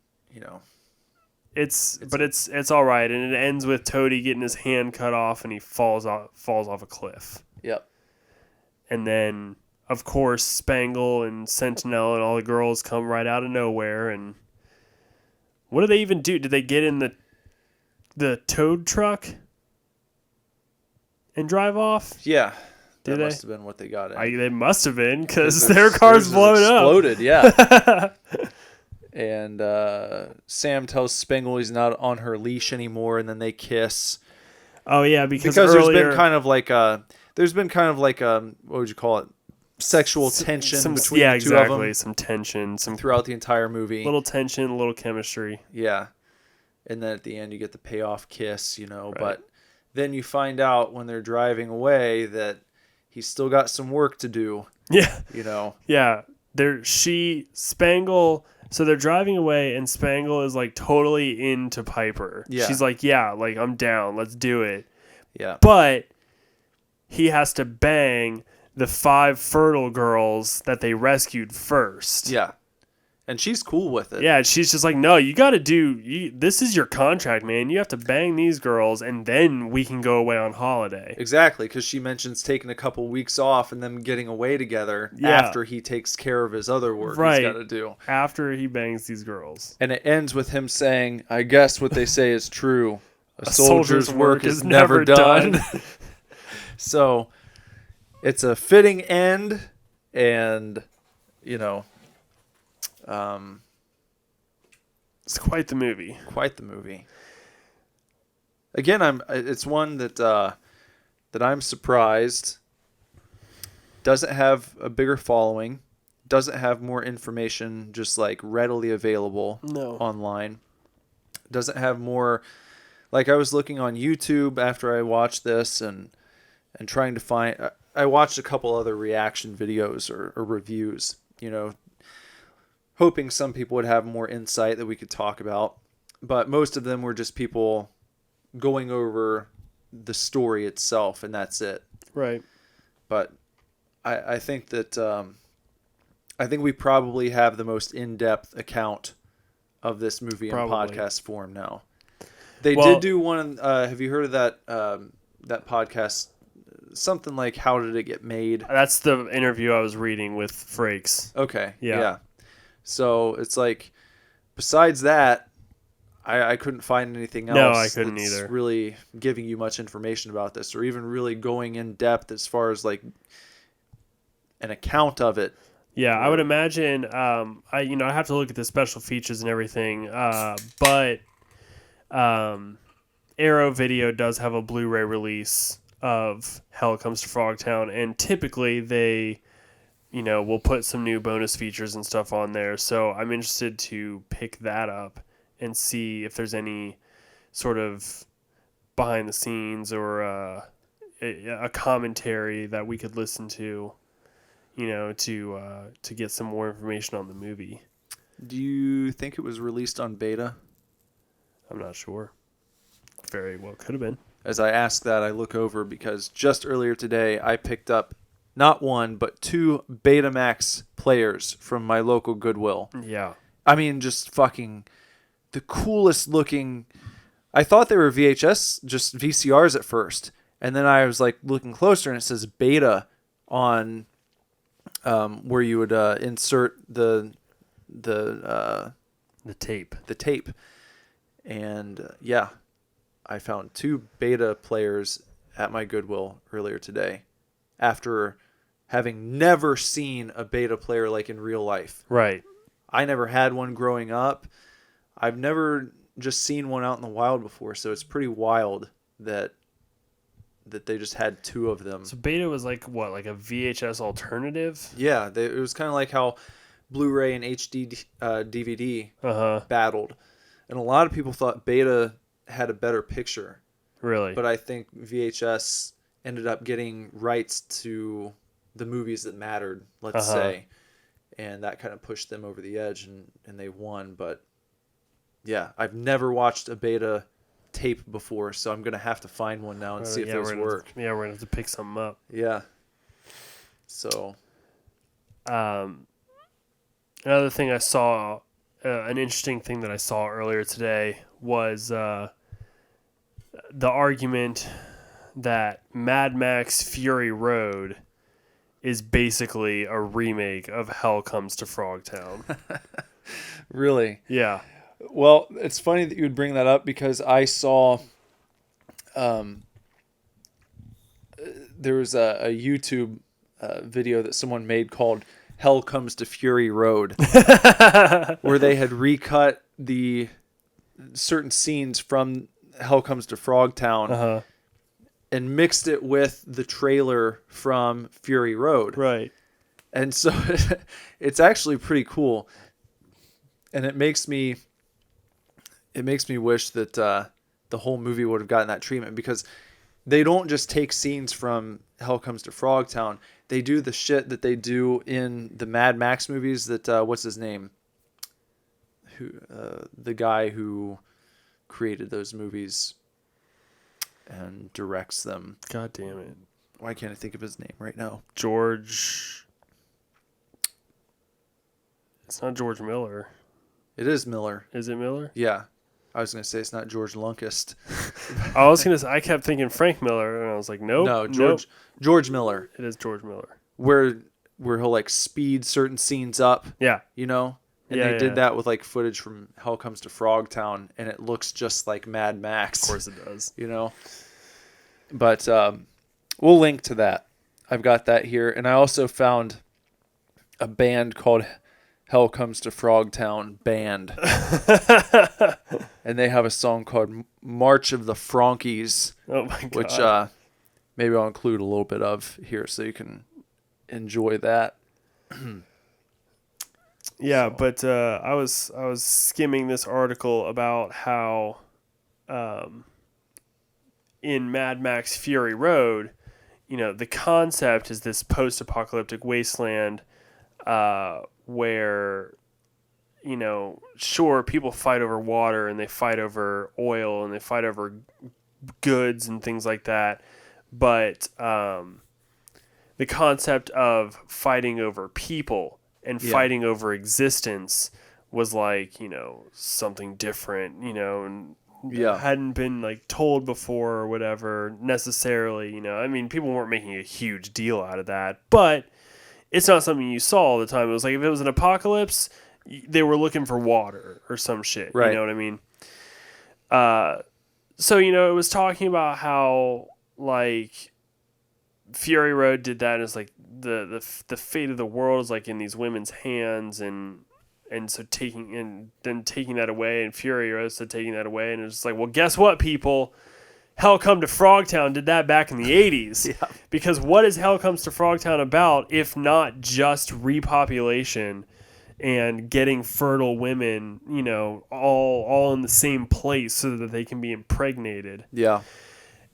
It's all right, and it ends with Toady getting his hand cut off, and he falls off a cliff. Yep. And then, of course, Spangle and Sentinel and all the girls come right out of nowhere. And what do they even do? Did they get in the Toad truck and drive off? Yeah. That must have been what they got in. They must have been, because their car's blown up. Exploded, yeah. And Sam tells Spangle he's not on her leash anymore, and then they kiss. Oh yeah, because earlier, there's been kind of like what would you call it? Sexual tension between the two of them. Some tension, throughout the entire movie. Little tension, a little chemistry. Yeah, and then at the end you get the payoff kiss, Right. But then you find out when they're driving away that he's still got some work to do, Yeah. Yeah. Spangle. So they're driving away, and Spangle is like totally into Piper. Yeah. She's like, yeah, like I'm down. Let's do it. Yeah. But he has to bang the 5 fertile girls that they rescued first. Yeah. And she's cool with it. Yeah, she's just like, no, you got to this is your contract, man. You have to bang these girls, and then we can go away on holiday. Exactly, because she mentions taking a couple weeks off and them getting away together Yeah. after he takes care of his other work Right. he's got to do. After he bangs these girls. And it ends with him saying, I guess what they say is true. A soldier's work is never done. So it's a fitting end, and, It's quite the movie. quite the movie. Again, it's one that I'm surprised doesn't have a bigger following, doesn't have more information just like readily available online. Doesn't have more, like I was looking on YouTube after I watched this and trying to find, I watched a couple other reaction videos or reviews, hoping some people would have more insight that we could talk about. But most of them were just people going over the story itself, and that's it. Right. But I think that I think we probably have the most in-depth account of this movie in podcast form now. They did do one. Have you heard of that podcast? Something like How Did It Get Made? That's the interview I was reading with Frakes. Okay. Yeah. So it's like, besides that, I couldn't find anything else. No, I couldn't that's either. really giving you much information about this, or even really going in depth as far as like an account of it. Yeah, I would imagine. I have to look at the special features and everything. But Arrow Video does have a Blu-ray release of Hell Comes to Frogtown, and typically they, will put some new bonus features and stuff on there. So I'm interested to pick that up and see if there's any sort of behind the scenes or a commentary that we could listen to, to get some more information on the movie. Do you think it was released on beta? I'm not sure. Very well could have been. As I ask that, I look over because just earlier today I picked up not one but 2 Betamax players from my local Goodwill. Yeah. I mean, just fucking the coolest looking. I thought they were VHS, just VCRs at first, and then I was like looking closer, and it says Beta on where you would insert the tape. The tape, and I found 2 Beta players at my Goodwill earlier today, after having never seen a Beta player like in real life. Right. I never had one growing up. I've never just seen one out in the wild before, so it's pretty wild that they just had 2 of them. So Beta was like what, like a VHS alternative? Yeah, it was kind of like how Blu-ray and HD DVD battled, and a lot of people thought Beta had a better picture. Really? But I think VHS ended up getting rights to the movies that mattered, let's say, and that kind of pushed them over the edge, and they won. But yeah, I've never watched a Beta tape before, so I'm gonna have to find one now and see if those work. We're gonna have to pick something up. Yeah. So another thing I saw, an interesting thing that I saw earlier today was the argument that Mad Max Fury Road is basically a remake of Hell Comes to Frogtown. Really? Yeah. Well, it's funny that you would bring that up because I saw there was a YouTube video that someone made called Hell Comes to Fury Road, where they had recut the certain scenes from Hell Comes to Frogtown and mixed it with the trailer from Fury Road. Right. And so it's actually pretty cool. And it makes me it makes me wish that the whole movie would have gotten that treatment, because they don't just take scenes from Hell Comes to Frogtown. They do the shit that they do in the Mad Max movies that, what's his name? The guy who created those movies and directs them. God damn it. Why can't I think of his name right now? George. It's not George Miller. It is Miller. Is it Miller? Yeah. I was going to say it's not George Lunkest. I was gonna say, I kept thinking Frank Miller, and I was like, nope. No, George Miller. It is George Miller. Where he'll like speed certain scenes up. Yeah. You know? And they did that with like footage from Hell Comes to Frogtown, and it looks just like Mad Max. Of course it does. You know? But we'll link to that. I've got that here. And I also found a band called Hell Comes to Frogtown Band. And they have a song called March of the Fronkies. Oh my God. Which maybe I'll include a little bit of here so you can enjoy that. Yeah, but I was skimming this article about how in Mad Max Fury Road, you know, the concept is this post-apocalyptic wasteland where, you know, sure, people fight over water and they fight over oil and they fight over goods and things like that, but the concept of fighting over people and fighting over existence was like, you know, something different, you know, and hadn't been like told before or whatever necessarily, you know. I mean, people weren't making a huge deal out of that, but it's not something you saw all the time. It was like if it was an apocalypse, they were looking for water or some shit. Right. You know what I mean? So, you know, it was talking about how like Fury Road did that, and it's like the fate of the world is like in these women's hands, and so taking that away, and Fury Road said taking that away, and it's like, well, guess what, people? Hell Come to Frogtown did that back in the 80s. Yeah. Because what is Hell Comes to Frogtown about if not just repopulation and getting fertile women, you know, all in the same place so that they can be impregnated. Yeah.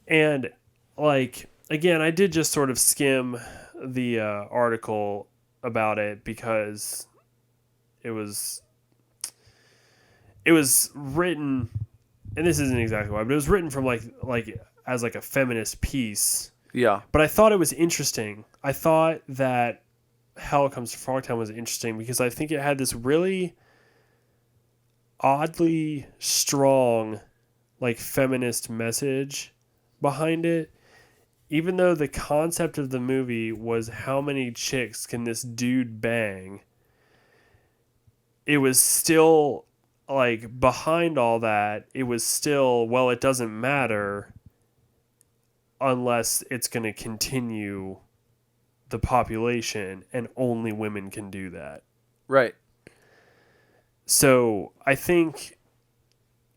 And like, again, I did just sort of skim the article about it because it was written, and this isn't exactly why, but it was written from like as like a feminist piece. Yeah. But I thought it was interesting. I thought that Hell Comes to Frogtown was interesting because I think it had this really oddly strong like feminist message behind it. Even though the concept of the movie was how many chicks can this dude bang, it was still, like, behind all that, it was still, well, it doesn't matter unless it's going to continue the population, and only women can do that. Right. So I think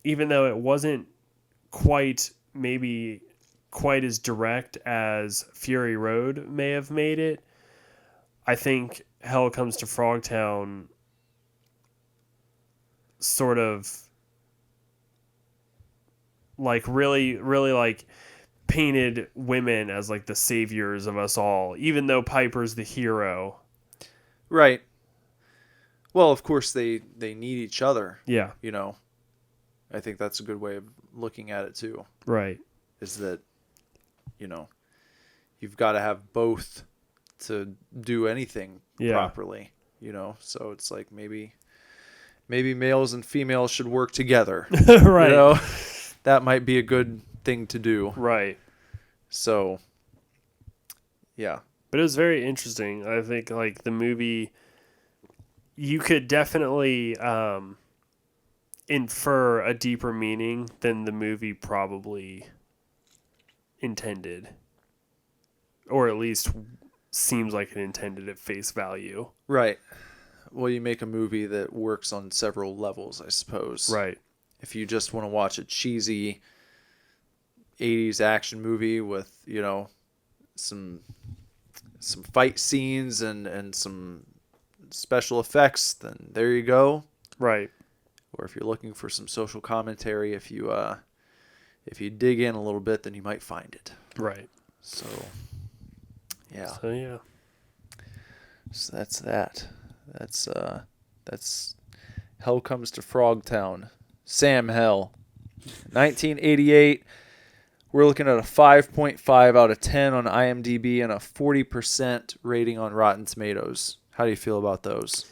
even though it wasn't quite as direct as Fury Road may have made it, I think Hell Comes to Frogtown sort of like really like painted women as like the saviors of us all, even though Piper's the hero. Right. Well, of course they need each other. Yeah. You know, I think that's a good way of looking at it too. Right. Is that, you know, you've got to have both to do anything properly, you know? So it's like maybe males and females should work together. Right. You know? That might be a good thing to do. Right. So, yeah. But it was very interesting. I think, like, the movie, you could definitely infer a deeper meaning than the movie probably intended. Or at least seems like it intended at face value. Right. Well, you make a movie that works on several levels, I suppose. Right. If you just want to watch a cheesy 80s action movie with, you know, some fight scenes and some special effects, then there you go. Right. or if you're looking for some social commentary, if you dig in a little bit, then you might find it. Right. So, yeah. So yeah. So that's that. That's Hell Comes to Frogtown. Sam Hell. 1988. We're looking at a 5.5 out of 10 on IMDb and a 40% rating on Rotten Tomatoes. How do you feel about those?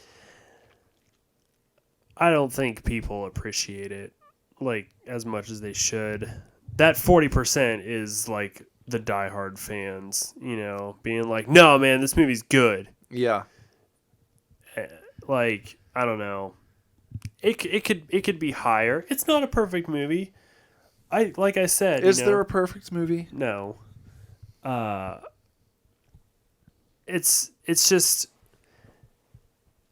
I don't think people appreciate it like as much as they should. That 40% is like the diehard fans, being like, "No, man, this movie's good." Yeah. Like, I don't know. It could be higher. It's not a perfect movie. Like I said, Is there a perfect movie? No. It's just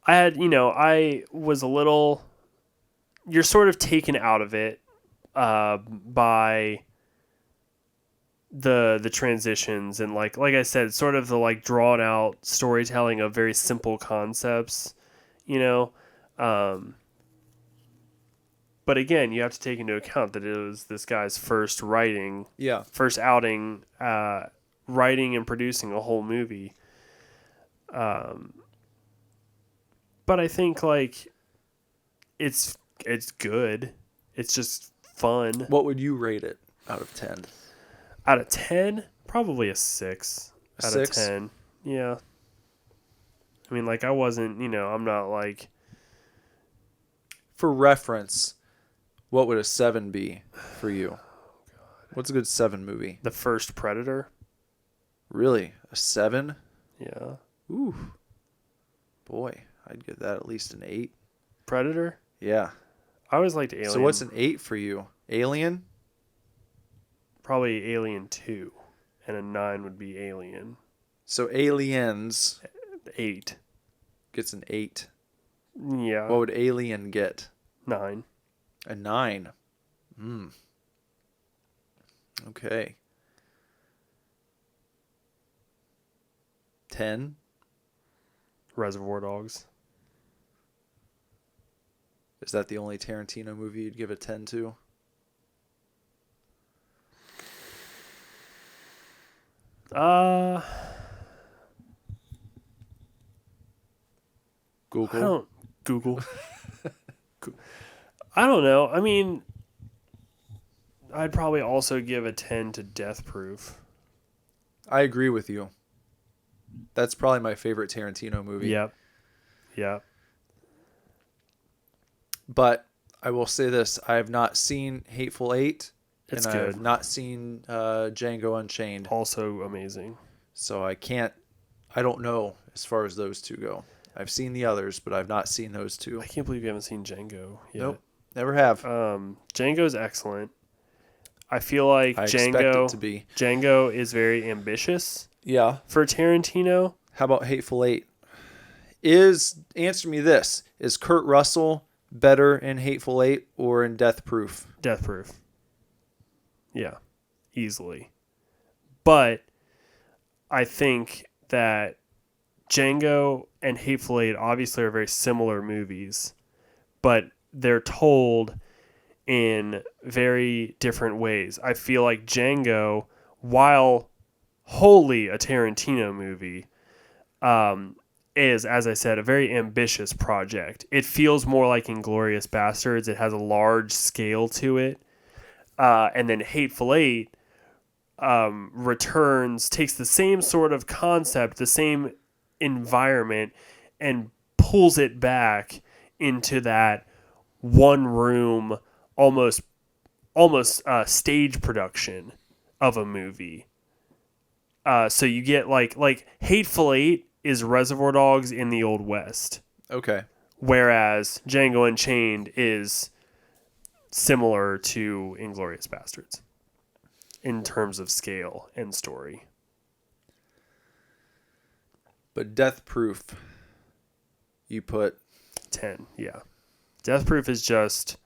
I was a little, you're sort of taken out of it by the transitions and like I said, sort of the like drawn out storytelling of very simple concepts, but again, you have to take into account that it was this guy's first outing, writing and producing a whole movie. But I think like it's good. It's just fun. What would you rate it out of 10? Out of 10, probably a 6. A out 6? of 10. Yeah. I mean, like I wasn't, I'm not like. For reference, what would a 7 be for you? What's a good 7 movie? The first Predator. Really? A 7? Yeah. Ooh. Boy, I'd give that at least an 8. Predator? Yeah. I always liked Alien. So what's an 8 for you? Alien? Probably Alien 2. And a 9 would be Alien. So Aliens 8. gets an 8. Yeah. What would Alien get? 9. A 9. Okay. 10. Reservoir Dogs. Is that the only Tarantino movie you'd give a 10 to? Google. Google. I don't know. I mean, I'd probably also give a 10 to Death Proof. I agree with you. That's probably my favorite Tarantino movie. Yep. But I will say this. I have not seen Hateful Eight. It's and I good. have not seen Django Unchained. Also amazing. So I don't know as far as those two go. I've seen the others, but I've not seen those two. I can't believe you haven't seen Django yet. Nope. Never have. Django's excellent. I feel like I expect it to be. Django is very ambitious. Yeah. For Tarantino. How about Hateful Eight? Answer me this. Is Kurt Russell better in Hateful Eight or in Death Proof? Death Proof. Yeah. Easily. But I think that Django and Hateful Eight obviously are very similar movies, but they're told in very different ways. I feel like Django, while wholly a Tarantino movie, is, as I said, a very ambitious project. It feels more like Inglourious Bastards. It has a large scale to it. And then Hateful Eight takes the same sort of concept, the same environment, and pulls it back into that one room, almost stage production of a movie. So you get like Hateful Eight is Reservoir Dogs in the Old West. Okay. Whereas Django Unchained is similar to Inglourious Bastards in terms of scale and story. But Death Proof, you put 10, yeah. Death Proof is just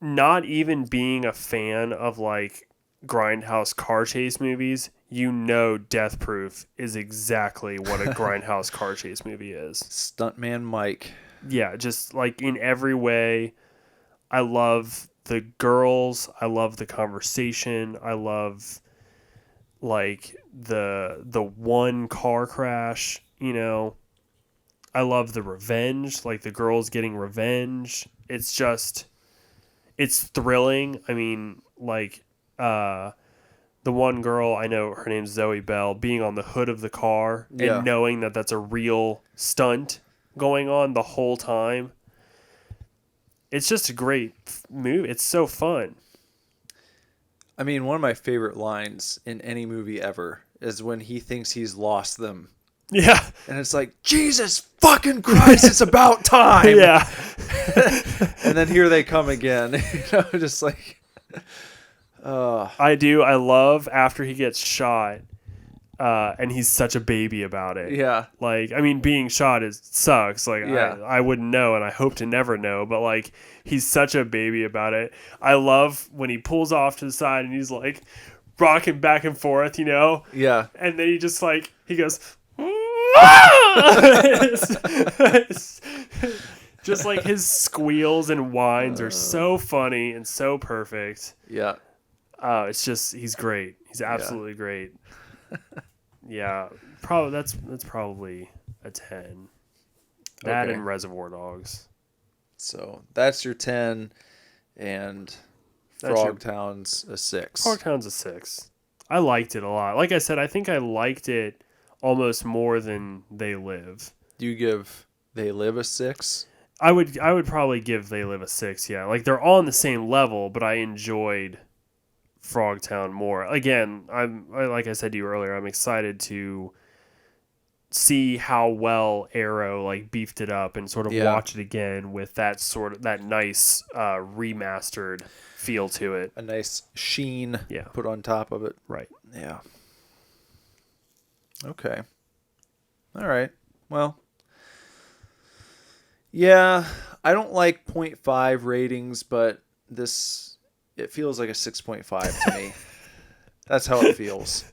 not even being a fan of like grindhouse car chase movies. Death Proof is exactly what a grindhouse car chase movie is. Stuntman Mike. yeah, just like in every way. I love the girls. I love the conversation. I love like the one car crash, you know. I love the revenge, like the girls getting revenge. It's thrilling. I mean, like the one girl, I know her name's Zoe Bell, being on the hood of the car and knowing that that's a real stunt going on the whole time. It's just a great movie. It's so fun. I mean, one of my favorite lines in any movie ever is when he thinks he's lost them. Yeah. And it's like, Jesus fucking Christ, it's about time. Yeah. And then here they come again. You know, just like... I do. I love after he gets shot, and he's such a baby about it. Yeah. Like, I mean, being shot sucks. Like, I wouldn't know, and I hope to never know. But like, he's such a baby about it. I love when he pulls off to the side and he's like rocking back and forth, you know. Yeah. And then he just like he goes. Just like his squeals and whines are so funny and so perfect. Yeah. It's just he's great. He's absolutely great. Yeah, probably that's probably a 10. That Okay. and Reservoir Dogs. So that's your 10, and Frogtown's a 6. Frogtown's a 6. I liked it a lot. Like I said, I think I liked it almost more than They Live. Do you give They Live a 6? I would probably give They Live a 6. Yeah, like they're all on the same level, but I enjoyed Frogtown more. Again, like I said to you earlier, I'm excited to see how well Arrow like beefed it up and sort of watch it again with that nice remastered feel to it. A nice sheen put on top of it. Right. Yeah. Okay. All right. Well, yeah, I don't like 0.5 ratings, but it feels like a 6.5 to me. That's how it feels.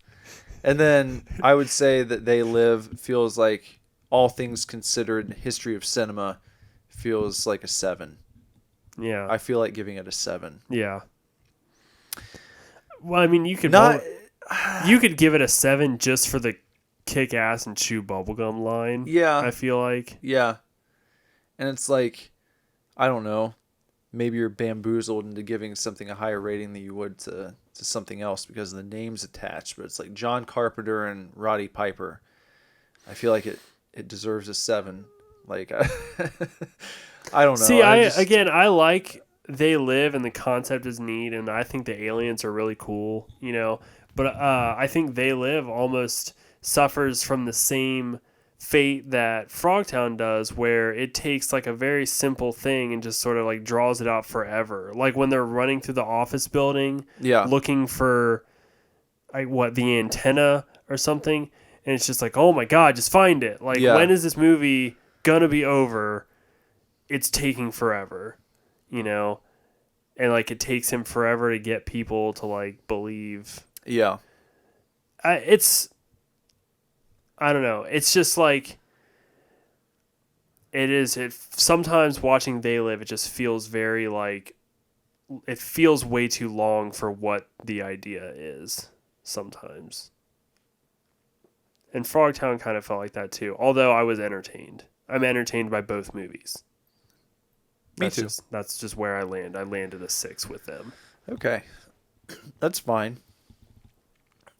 And then I would say that They Live feels like, all things considered, history of cinema feels like a 7. Yeah. I feel like giving it a 7. Yeah. Well, I mean, you could give it a 7 just for the kick ass and chew bubblegum line. Yeah. I feel like. Yeah. And it's like, I don't know, maybe you're bamboozled into giving something a higher rating than you would to something else because of the names attached. But it's like John Carpenter and Roddy Piper. I feel like it deserves a 7. Like, I don't know. See, I like They Live and the concept is neat, and I think the aliens are really cool, you know. But I think They Live almost suffers from the same fate that Frogtown does, where it takes like a very simple thing and just sort of like draws it out forever. Like when they're running through the office building, looking for the antenna or something, and it's just like, oh my god, just find it. Like, when is this movie gonna be over? It's taking forever, you know, and like it takes him forever to get people to like believe. Yeah, I don't know. It's just like sometimes watching They Live, it just feels very like it feels way too long for what the idea is sometimes. And Frogtown kind of felt like that too. Although I was entertained. I'm entertained by both movies. Me too. That's just where I land. I landed a 6 with them. Okay. That's fine.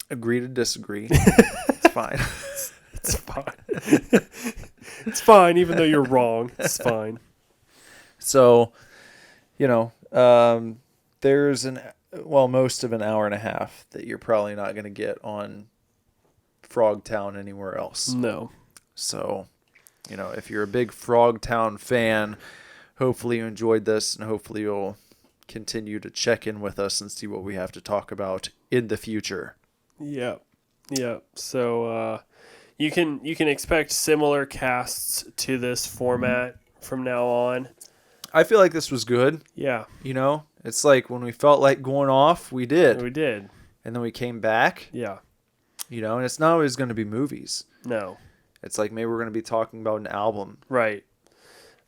Agree to disagree. It's fine. It's fine. It's fine, even though you're wrong. It's fine. So, you know, there's most of an hour and a half that you're probably not going to get on Frogtown anywhere else. No. So, you know, if you're a big Frogtown fan, hopefully you enjoyed this, and hopefully you'll continue to check in with us and see what we have to talk about in the future. Yeah. Yeah. So you can expect similar casts to this format from now on. I feel like this was good. Yeah. You know, it's like when we felt like going off, we did. We did. And then we came back. Yeah. You know, and it's not always going to be movies. No. It's like maybe we're going to be talking about an album. Right.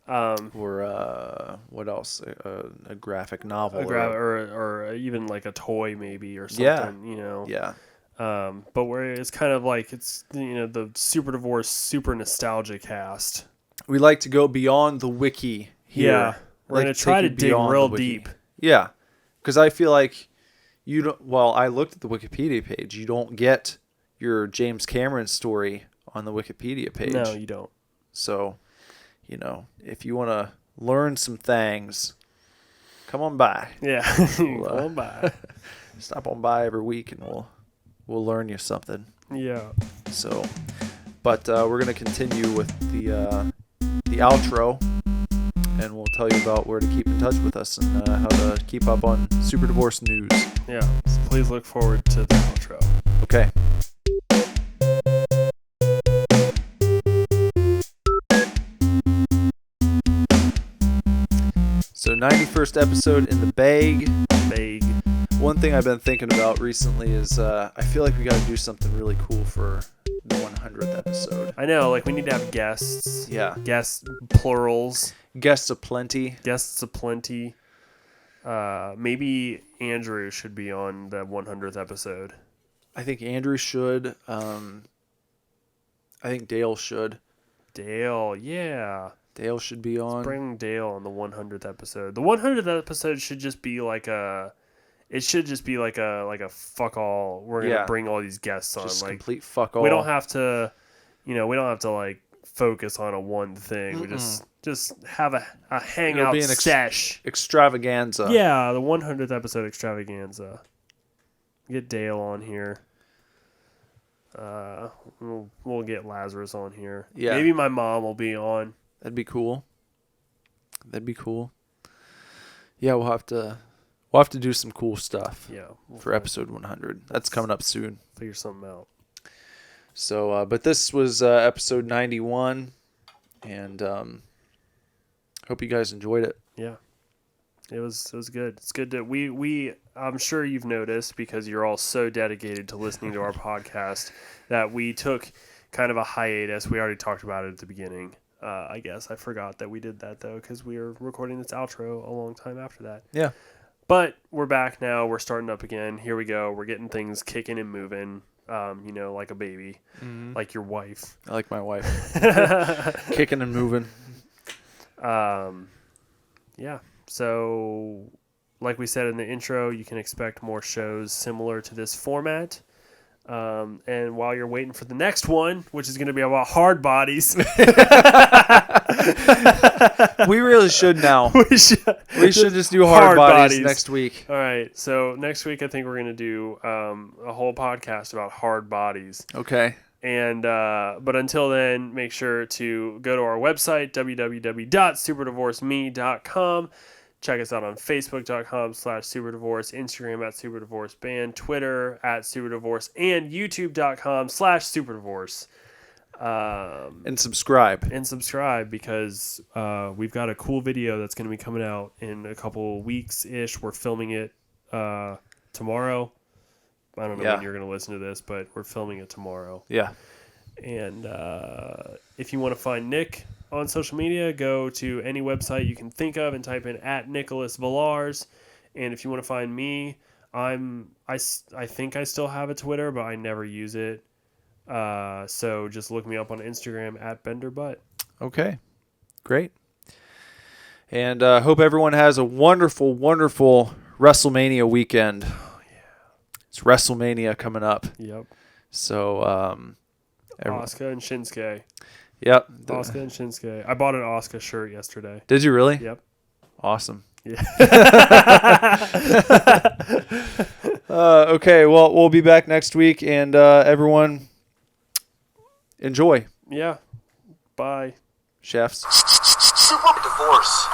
Or what else? A graphic novel. Or even like a toy maybe or something. Yeah. You know. Yeah. But where it's kind of like it's the Super Divorce super nostalgia cast. We like to go beyond the wiki here. Yeah, we're gonna try to dig real deep. Yeah, because I feel like you don't. Well, I looked at the Wikipedia page. You don't get your James Cameron story on the Wikipedia page. No, you don't. So, if you want to learn some things, come on by. Yeah, come on by. Stop on by every week, and we'll learn you something. Yeah. So, but we're gonna continue with the outro, and we'll tell you about where to keep in touch with us and how to keep up on Super Divorce news. Yeah. So please look forward to the outro. Okay. So 91st episode in the bag. One thing I've been thinking about recently is I feel like we got to do something really cool for the 100th episode. I know, like we need to have guests. Yeah. Guests, plurals. Guests aplenty. Guests aplenty. Maybe Andrew should be on the 100th episode. I think Andrew should. I think Dale should. Dale, yeah. Dale should be on. Let's bring Dale on the 100th episode. The 100th episode should just be like a... It should just be like a fuck all. We're gonna bring all these guests on. Just like complete fuck all. We don't have to, we don't have to like focus on a one thing. We just have a hangout sesh. Extravaganza. Yeah, the 100th episode extravaganza. Get Dale on here. We'll get Lazarus on here. Yeah. Maybe my mom will be on. That'd be cool. Yeah, we'll have to do some cool stuff. Yeah. For episode 100. That's coming up soon. Figure something out. So, but this was episode 91, and hope you guys enjoyed it. Yeah. It was good. It's good to we I'm sure you've noticed because you're all so dedicated to listening to our podcast that we took kind of a hiatus. We already talked about it at the beginning. I guess I forgot that we did that though because we were recording this outro a long time after that. Yeah. But we're back now. We're starting up again. Here we go. We're getting things kicking and moving. Like a baby, like your wife. I like my wife. Kicking and moving. Yeah. So, like we said in the intro, you can expect more shows similar to this format. And while you're waiting for the next one, which is going to be about hard bodies. We really should now. We should just do hard bodies next week. All right. So next week, I think we're going to do a whole podcast about hard bodies. Okay. And but until then, make sure to go to our website, www.superdivorceme.com. Check us out on Facebook.com/SuperDivorce, Instagram @SuperDivorceBand, Twitter @SuperDivorce, and YouTube.com/SuperDivorce. And subscribe. Because we've got a cool video that's going to be coming out in a couple weeks-ish. We're filming it tomorrow. I don't know when you're going to listen to this, but we're filming it tomorrow. Yeah. And if you want to find Nick on social media, go to any website you can think of and type in @NicholasVillars. And if you want to find me, I think I still have a Twitter, but I never use it. So just look me up on Instagram @BenderButt. Okay. Great. And hope everyone has a wonderful, wonderful WrestleMania weekend. Oh, yeah. It's WrestleMania coming up. Yep. So, Asuka and Shinsuke. Yep. Asuka and Shinsuke. I bought an Asuka shirt yesterday. Did you really? Yep. Awesome. Yeah. Okay. Well, we'll be back next week, and everyone enjoy. Yeah. Bye. Chefs. Super Divorce.